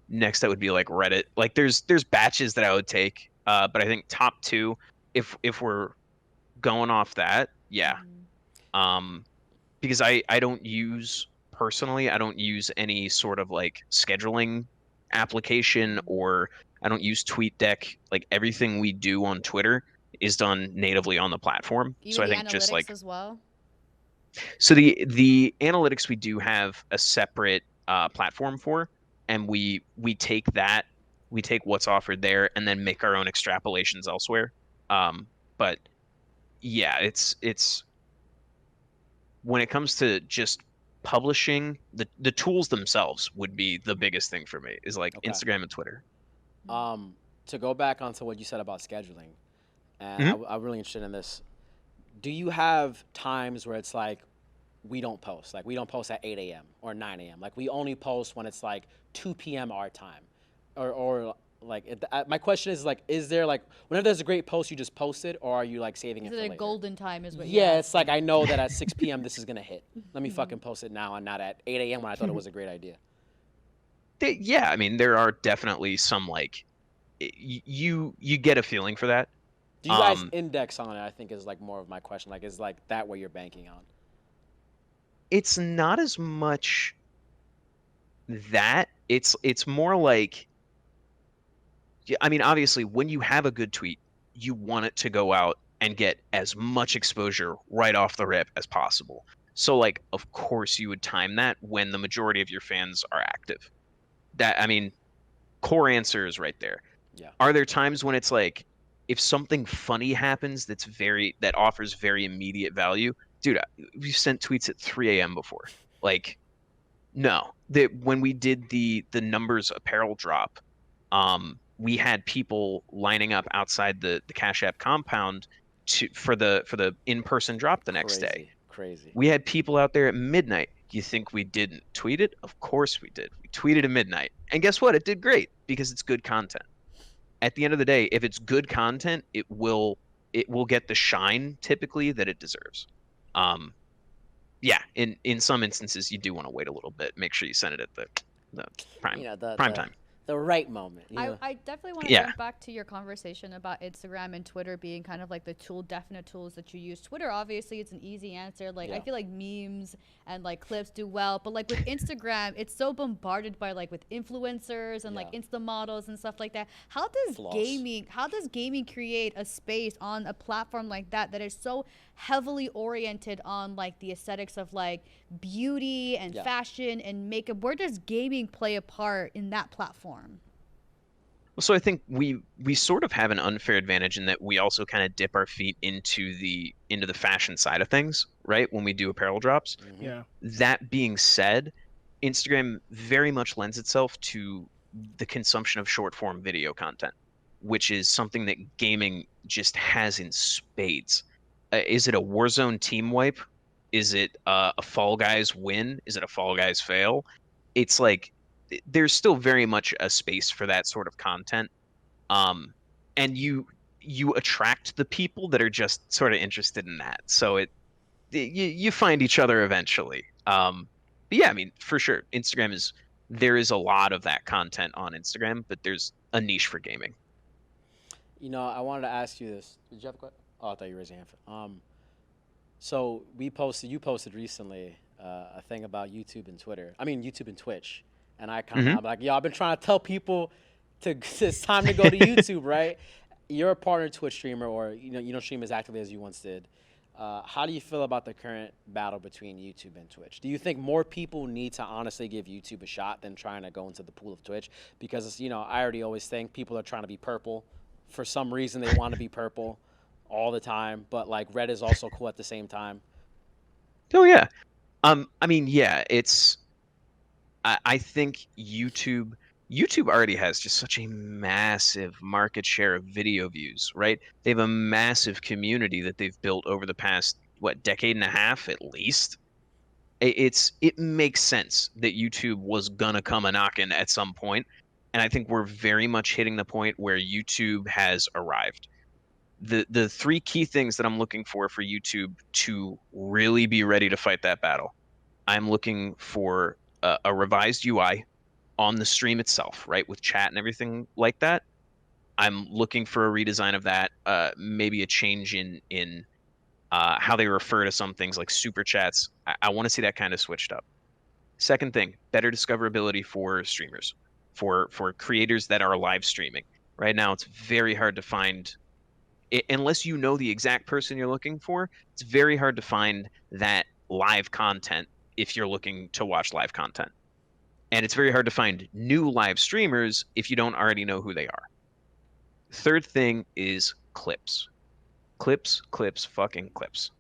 Next, that would be like Reddit. Like there's batches that I would take, but I think top 2, if we're going off that, yeah. Because I don't use any sort of like scheduling application, or I don't use TweetDeck. Like everything we do on Twitter is done natively on the platform. Even so I the think just like as well. So the analytics we do have a separate platform for, and we take what's offered there and then make our own extrapolations elsewhere. But yeah, it's when it comes to just publishing, the tools themselves would be the biggest thing for me, is like Instagram and Twitter. To go back onto what you said about scheduling, and I'm really interested in this. Do you have times where it's like we don't post? Like we don't post at 8 a.m. or 9 a.m. Like we only post when it's like 2 p.m. our time, or like my question is like, is there like whenever there's a great post you just post it, or are you like saving it for later? Golden time is what. Yeah, it's like I know that at 6 p.m. this is gonna hit. Let me fucking post it now and not at 8 a.m. when I thought it was a great idea. Yeah, I mean there are definitely some like you get a feeling for that. Do you guys index on it? I think is like more of my question. Like is like that what you're banking on? It's not as much that. It's more like, I mean, obviously, when you have a good tweet, you want it to go out and get as much exposure right off the rip as possible. So, like, of course, you would time that when the majority of your fans are active. That, I mean, core answer is right there. Yeah. Are there times when it's like, if something funny happens that offers very immediate value? Dude, we've sent tweets at 3 a.m. before. Like, no. When we did the numbers apparel drop, we had people lining up outside the Cash App compound for the in-person drop the next day. Crazy. We had people out there at midnight. Do you think we didn't tweet it? Of course we did. We tweeted at midnight. And guess what? It did great because it's good content. At the end of the day, if it's good content, it will get the shine typically that it deserves. Yeah, in some instances you do want to wait a little bit. Make sure you send it at the prime time. the right moment. You know? I definitely want to Yeah. jump back to your conversation about Instagram and Twitter being kind of like the definite tools that you use. Twitter, obviously, it's an easy answer. Like, I Yeah. feel like memes and like clips do well, but like with Instagram, it's so bombarded by like with influencers and like Yeah. Insta models and stuff like that. Floss. How does gaming create a space on a platform like that that is so heavily oriented on like the aesthetics of like beauty and Yeah. fashion and makeup? Where does gaming play a part in that platform? So I think we sort of have an unfair advantage in that we also kind of dip our feet into the fashion side of things, right? When we do apparel drops. Mhm. Yeah. That being said, Instagram very much lends itself to the consumption of short form video content, which is something that gaming just has in spades. Is it a Warzone team wipe? Is it a Fall Guys win? Is it a Fall Guys fail? It's like there's still very much a space for that sort of content. And you attract the people that are just sort of interested in that. So you find each other eventually. But yeah, I mean, for sure, there is a lot of that content on Instagram, but there's a niche for gaming. You know, I wanted to ask you this. Did you have a question? Oh, I thought you raised your hand. So you posted recently a thing about YouTube and Twitter. I mean, YouTube and Twitch. And I kind of, Mhm. I'm like, yo, I've been trying to tell people it's time to go to YouTube, right? You're a partner Twitch streamer, or you don't stream as actively as you once did. How do you feel about the current battle between YouTube and Twitch? Do you think more people need to honestly give YouTube a shot than trying to go into the pool of Twitch? Because it's, I already always think people are trying to be purple. For some reason, they want to be purple all the time, but like red is also cool at the same time. Oh yeah. I mean, yeah, I think YouTube already has just such a massive market share of video views, right? They have a massive community that they've built over the past decade and a half at least. It makes sense that YouTube was gonna come a knockin' at some point, and I think we're very much hitting the point where YouTube has arrived. The three key things that I'm looking for YouTube to really be ready to fight that battle. I'm looking for a revised UI on the stream itself, right, with chat and everything like that. I'm looking for a redesign of that, maybe a change in how they refer to some things like super chats. I want to see that kind of switched up. Second thing, better discoverability for streamers, for creators that are live streaming. Right now, it's very hard to find, unless you know the exact person you're looking for. It's very hard to find that live content if you're looking to watch live content. And it's very hard to find new live streamers if you don't already know who they are. Third thing is clips. Clips, fucking clips.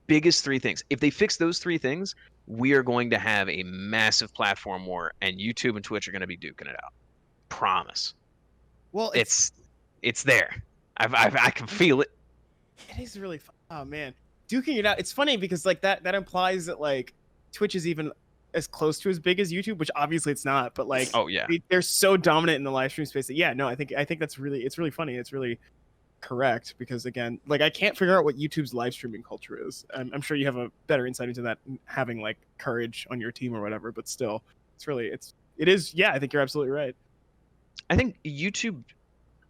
Biggest three things. If they fix those three things, we are going to have a massive platform war, and YouTube and Twitch are going to be duking it out. Promise. Well, It's there. I can feel it. it is really fun. Oh man, duking it out. It's funny because like that implies that like Twitch is even as close to as big as YouTube, which obviously it's not. But like, Oh yeah. they're so dominant in the live stream space that yeah, no, I think it's really funny. It's really correct because again, like I can't figure out what YouTube's live streaming culture is. I'm sure you have a better insight into that, having like Courage on your team or whatever. But still, it is. Yeah, I think you're absolutely right. I think YouTube,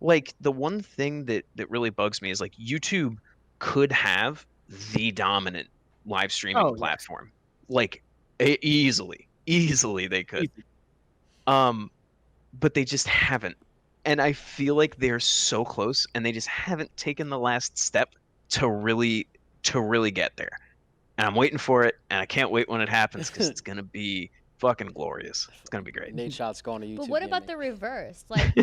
like the one thing that really bugs me is like YouTube could have the dominant live streaming Oh, yes. platform, like easily they could. Easy. But they just haven't, and I feel like they're so close, and they just haven't taken the last step to really get there. And I'm waiting for it, and I can't wait when it happens because it's gonna be fucking glorious. It's gonna be great. Nate Shot's going to YouTube. But what about gaming. the reverse? Like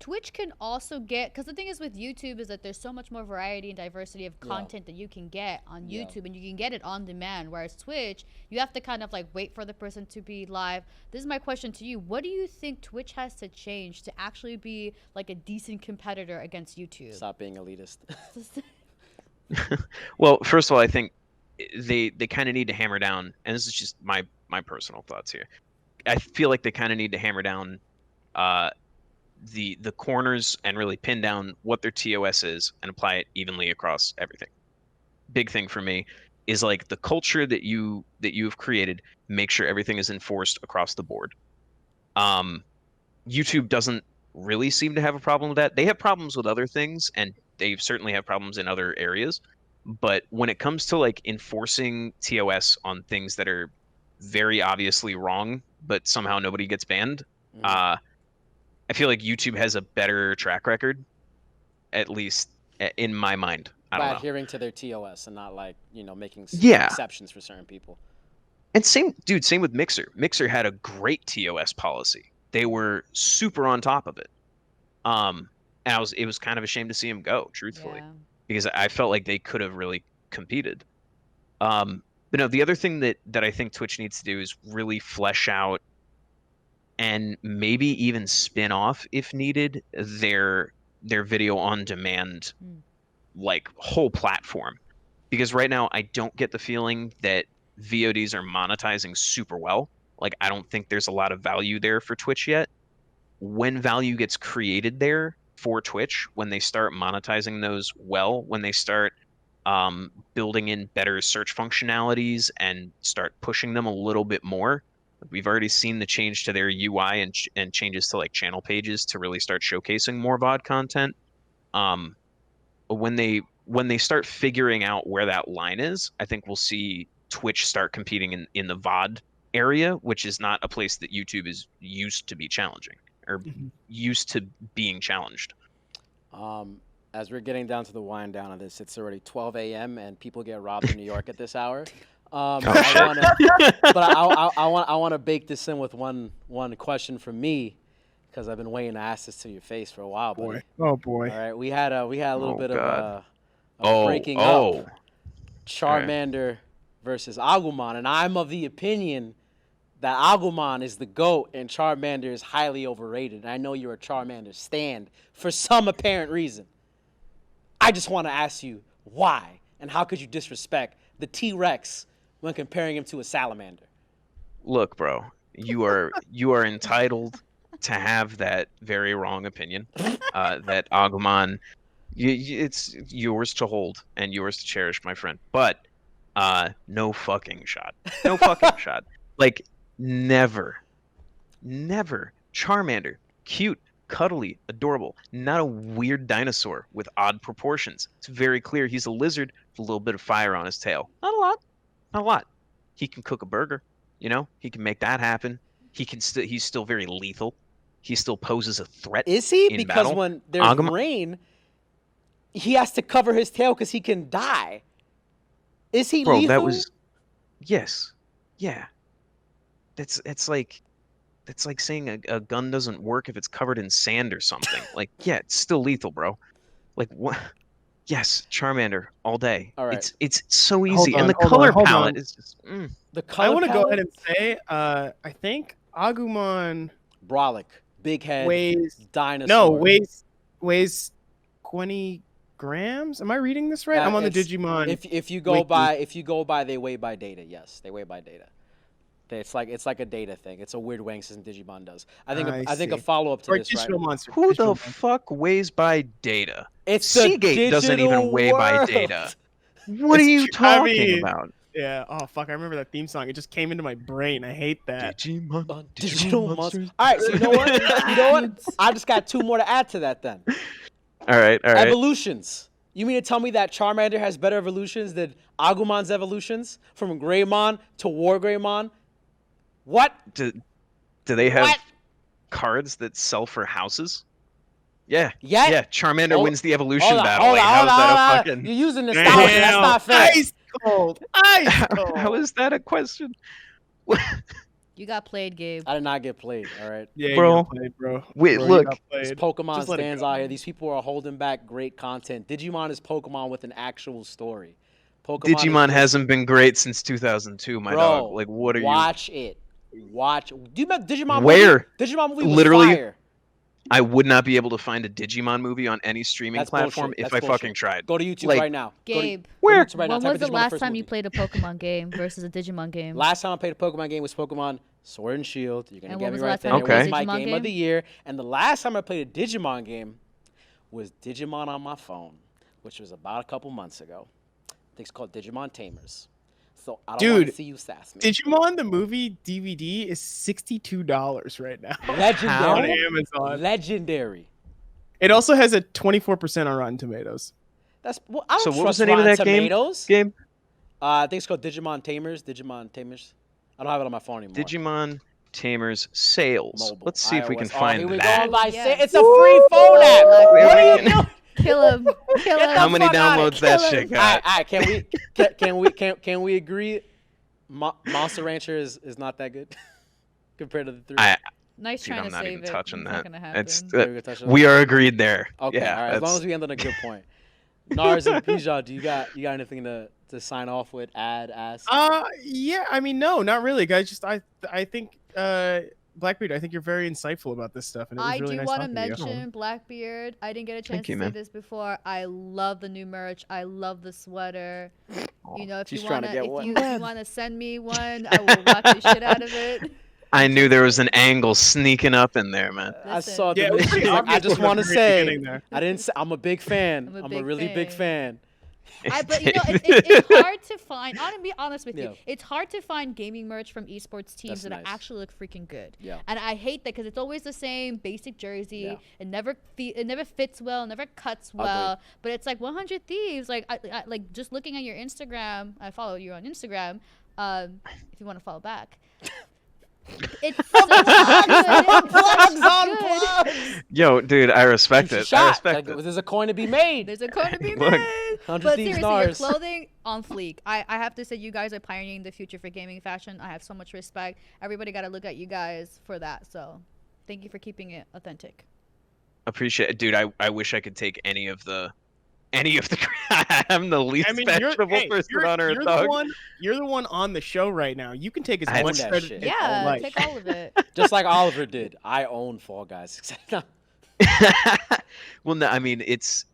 Twitch can also get, because the thing is with YouTube is that there's so much more variety and diversity of content that you can get on YouTube, and you can get it on demand. Whereas Twitch, you have to kind of like wait for the person to be live. This is my question to you: what do you think Twitch has to change to actually be like a decent competitor against YouTube? Stop being elitist. Well, first of all, I think they kind of need to hammer down, and this is just my personal thoughts here. I feel like they kind of need to hammer down the corners and really pin down what their TOS is and apply it evenly across everything. Big thing for me is like the culture that you've created. Make sure everything is enforced across the board. YouTube doesn't really seem to have a problem with that. They have problems with other things, and they certainly have problems in other areas. But when it comes to like enforcing TOS on things that are very obviously wrong, but somehow nobody gets banned, I feel like YouTube has a better track record, at least in my mind. I don't By know. adhering to their TOS and not like, making Yeah. exceptions for certain people. And same with Mixer. Mixer had a great TOS policy. They were super on top of it. And it was kind of a shame to see him go, truthfully, Yeah. because I felt like they could have really competed. But no, the other thing that I think Twitch needs to do is really flesh out and maybe even spin off, if needed, their video on demand like whole platform. Because right now I don't get the feeling that VODs are monetizing super well. Like, I don't think there's a lot of value there for Twitch yet. When value gets created there for Twitch, when they start monetizing those well, when they start building in better search functionalities and start pushing them a little bit more. We've already seen the change to their UI and changes to like channel pages to really start showcasing more VOD content. When they start figuring out where that line is, I think we'll see Twitch start competing in the VOD area, which is not a place that YouTube is used to be challenging or used to being challenged. As we're getting down to the wind down of this, it's already 12 a.m. and people get robbed in New York at this hour. I want to bake this in with one question from me, because I've been waiting to ask this to your face for a while. Boy. Buddy. Oh boy. All right, we had a little bit God. of breaking up. Charmander versus Agumon, and I'm of the opinion that Agumon is the GOAT and Charmander is highly overrated. And I know you're a Charmander stan for some apparent reason. I just want to ask you why, and how could you disrespect the T-Rex when comparing him to a salamander? Look, bro, you are entitled to have that very wrong opinion. That Agumon, it's yours to hold and yours to cherish, my friend. But no fucking shot. No fucking shot. Like, never. Charmander, cute, cuddly, adorable, not a weird dinosaur with odd proportions. It's very clear he's a lizard with a little bit of fire on his tail. Not a lot. He can cook a burger, he can make that happen. He's still very lethal. He still poses a threat. Is he? In Because battle. when there's rain, he has to cover his tail because he can die. Is he lethal? That was, yes, yeah. It's like saying a gun doesn't work if it's covered in sand or something. Like, yeah, it's still lethal, bro. Like, what? Yes, Charmander all day. All right. It's so easy, Hold and the on, color hold palette on. is just. The color I want to go palette? ahead and say, I think Agumon Brolic, big head, weighs dinosaur. weighs 20 grams. Am I reading this right? I'm on the It's- Digimon. If you go by, they weigh by data. Yes, they weigh by data. It's like a data thing. It's a weird weighing system Digimon does. I think a see. follow up to Or this, digital right? monster. Who digital the monster. fuck weighs by data? It's the Seagate doesn't even digital weigh by world. data. What are It's you true. I talking mean, about? Yeah. Oh fuck! I remember that theme song. It just came into my brain. I hate that. Digimon, Digital monsters. All right, so you know what? I just got two more to add to that then. All right. Evolutions. You mean to tell me that Charmander has better evolutions than Agumon's evolutions? From Greymon to War Greymon? What? Do they have What? cards that sell for houses? Yeah. Yet? Yeah. Charmander Hold- wins the evolution Hold on, battle. hold on, Like, hold how's that on, a hold on. fucking? You're using nostalgia. That's not fair. Ice cold. Ice cold. How is that a question? You got played, Gabe. I did not get played, all right? Yeah, Bro. you got played, bro. Wait, Bro, look. you got played. It's Pokemon Just let it stands go. out here. These people are holding back great content. Digimon is Pokemon with an actual story. Digimon is hasn't been great since 2002, my Bro, dog. Like, what are you? Watch it. Watch. Do you remember Digimon Where? movie? Digimon movie was Literally, fire. I would not be able to find a Digimon movie on any streaming That's platform bullshit. if That's I bullshit. fucking tried. Go to YouTube Like, right now. Go to- Gabe, Where? YouTube right now. when Type was in the Digimon last first time you movie. played a Pokemon game versus a Digimon game? Last time I played a Pokemon game was Pokemon Sword and Shield. You're gonna And get when me was the right last there. time you played It was a my Digimon game of game? the year. And the last time I played a Digimon game was Digimon on my phone, which was about a couple months ago. I think it's called Digimon Tamers. So I don't want to Dude, see you sass me. Digimon the movie DVD is $62 right now on Legendary. Amazon. Legendary. It also has a 24% on Rotten Tomatoes. That's well, I don't So trust what was the name of Rotten that game? Tomatoes. Game? I think it's called Digimon Tamers. Digimon Tamers. I don't have it on my phone anymore. Digimon Tamers sales. Mobile. Let's see if we can iOS. Oh, find here we that. go. By Yeah. say it's a free phone app. Woo! What are you Freaking- doing? Kill him. Kill Get him. How many fuck outta downloads that Kill shit him. got? All right, can we agree? Monster Rancher is not that good compared to the three. Nice Dude, trying I'm to not save even it. touching It's that. not gonna happen. It's Are we gonna touch on we that? are agreed there. Okay, Yeah, all right. As long that's- as we end on a good point. Narz and Bijan, do you got anything to sign off with? Add, ask? Yeah, I mean, no, not really, guys. Just I think Blackbeard, I think you're very insightful about this stuff, and it was I really do nice want to talking to you. mention Blackbeard. I didn't get a chance Thank you, to say man. this before. I love the new merch. I love the sweater. You know, if She's you trying to wanna, get if one. you wanna send me one, I will rock the shit out of it. I knew there was an angle sneaking up in there, man. I Listen. saw the Yeah, it was mission. pretty I obvious just from the want to very say, beginning there. I didn't say, I'm a big fan. I'm a really big fan. But you know, it's hard to find. I'm gonna be honest with Yeah. you. It's hard to find gaming merch from esports teams That's that nice. actually look freaking good. Yeah. And I hate that because it's always the same basic jersey. Yeah. It never fits well, never cuts well. But it's like 100 Thieves. Like I like just looking at your Instagram. I follow you on Instagram. If you want to follow back. It's so good. Yo, dude, I respect Shoot it. your I shot. respect Like, it. there's a coin to be made. There's a code to be Look. made. 100 But Thieves seriously, your Narz. clothing on fleek. I have to say, you guys are pioneering the future for gaming fashion. I have so much respect. Everybody got to look at you guys for that. So, thank you for keeping it authentic. Appreciate it, dude. I wish I could take any of the. I'm the least I mean, fashionable person on earth, dog. You're the one on the show right now. You can take as I much own that credit shit. as you Yeah, like. take all of it. Just like Oliver did. I own Fall Guys. Well, no, I mean it's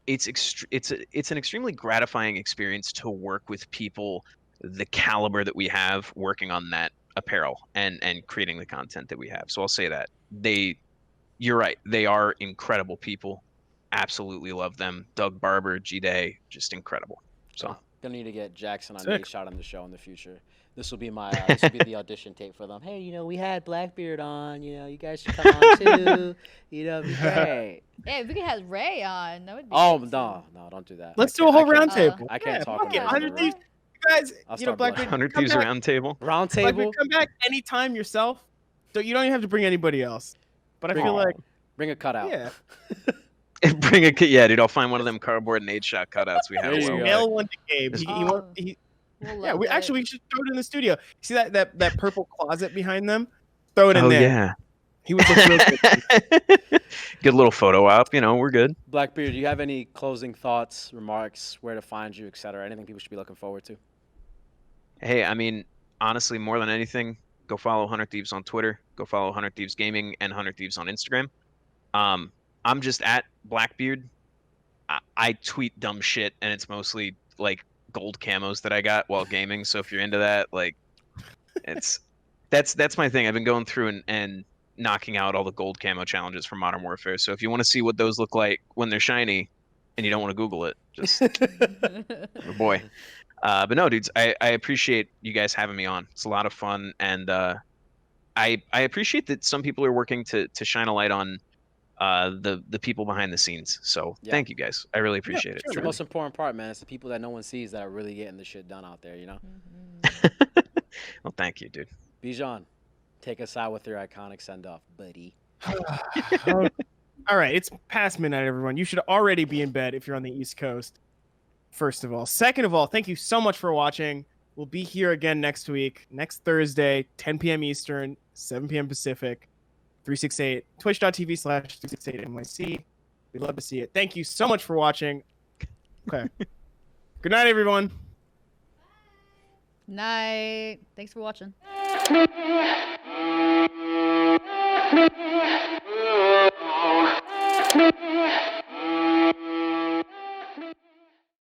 an extremely gratifying experience to work with people the caliber that we have working on that apparel and creating the content that we have. So I'll say that you're right. They are incredible people. Absolutely love them. Doug Barber, G-Day, just incredible. So Gonna need to get Jackson on Sick. a shot on the show in the future. This will be my this will be the audition tape for them. Hey, we had Blackbeard on. You guys should come on too. It'd be great. Yeah, if we could have Ray on, that would be Oh good, too. no, don't do that. Let's I do a can't- whole I round can't- table. I can't Yeah, talk fuck it, about 100 it. Thieves. You guys, I'll you know, start blushing. Blackbeard, 100 come Thieves back. round table. Round Blackbeard, table. come back anytime yourself. So you don't even have to bring anybody else. But I feel like, Bring a cutout. yeah, Bring a kit. Yeah, dude. I'll find one of them cardboard and 8-shot cutouts we have. There you so- go. mail one to Gabe. Just- We'll Yeah, love we it. should throw it in the studio. See that purple closet behind them? Throw it in Oh there. yeah. He would look real good. Good little photo op. We're good. Blackbeard, do you have any closing thoughts, remarks, where to find you, etc.? Anything people should be looking forward to? Hey, I mean, honestly, more than anything, go follow 100 Thieves on Twitter. Go follow 100 Thieves Gaming and 100 Thieves on Instagram. I'm just at Blackbeard. I tweet dumb shit, and it's mostly like gold camos that I got while gaming. So if you're into that, like, that's my thing. I've been going through and knocking out all the gold camo challenges from Modern Warfare. So if you want to see what those look like when they're shiny, and you don't want to Google it, just oh boy. But no, dudes, I appreciate you guys having me on. It's a lot of fun, and I appreciate that some people are working to shine a light on the people behind the scenes. So Yeah. thank you guys. I really appreciate It's the it. most important part, man. It's the people that no one sees that are really getting the shit done out there, Well, thank you, dude. Bijan, take us out with your iconic send-off, buddy. All right, it's past midnight, everyone. You should already be in bed if you're on the East Coast. First of all. Second of all, thank you so much for watching. We'll be here again next week, next Thursday, 10 p.m. Eastern, 7 p.m. Pacific, 368, twitch.tv/368NYC. We'd love to see it. Thank you so much for watching. Okay. Good night, everyone. Night. Thanks for watching.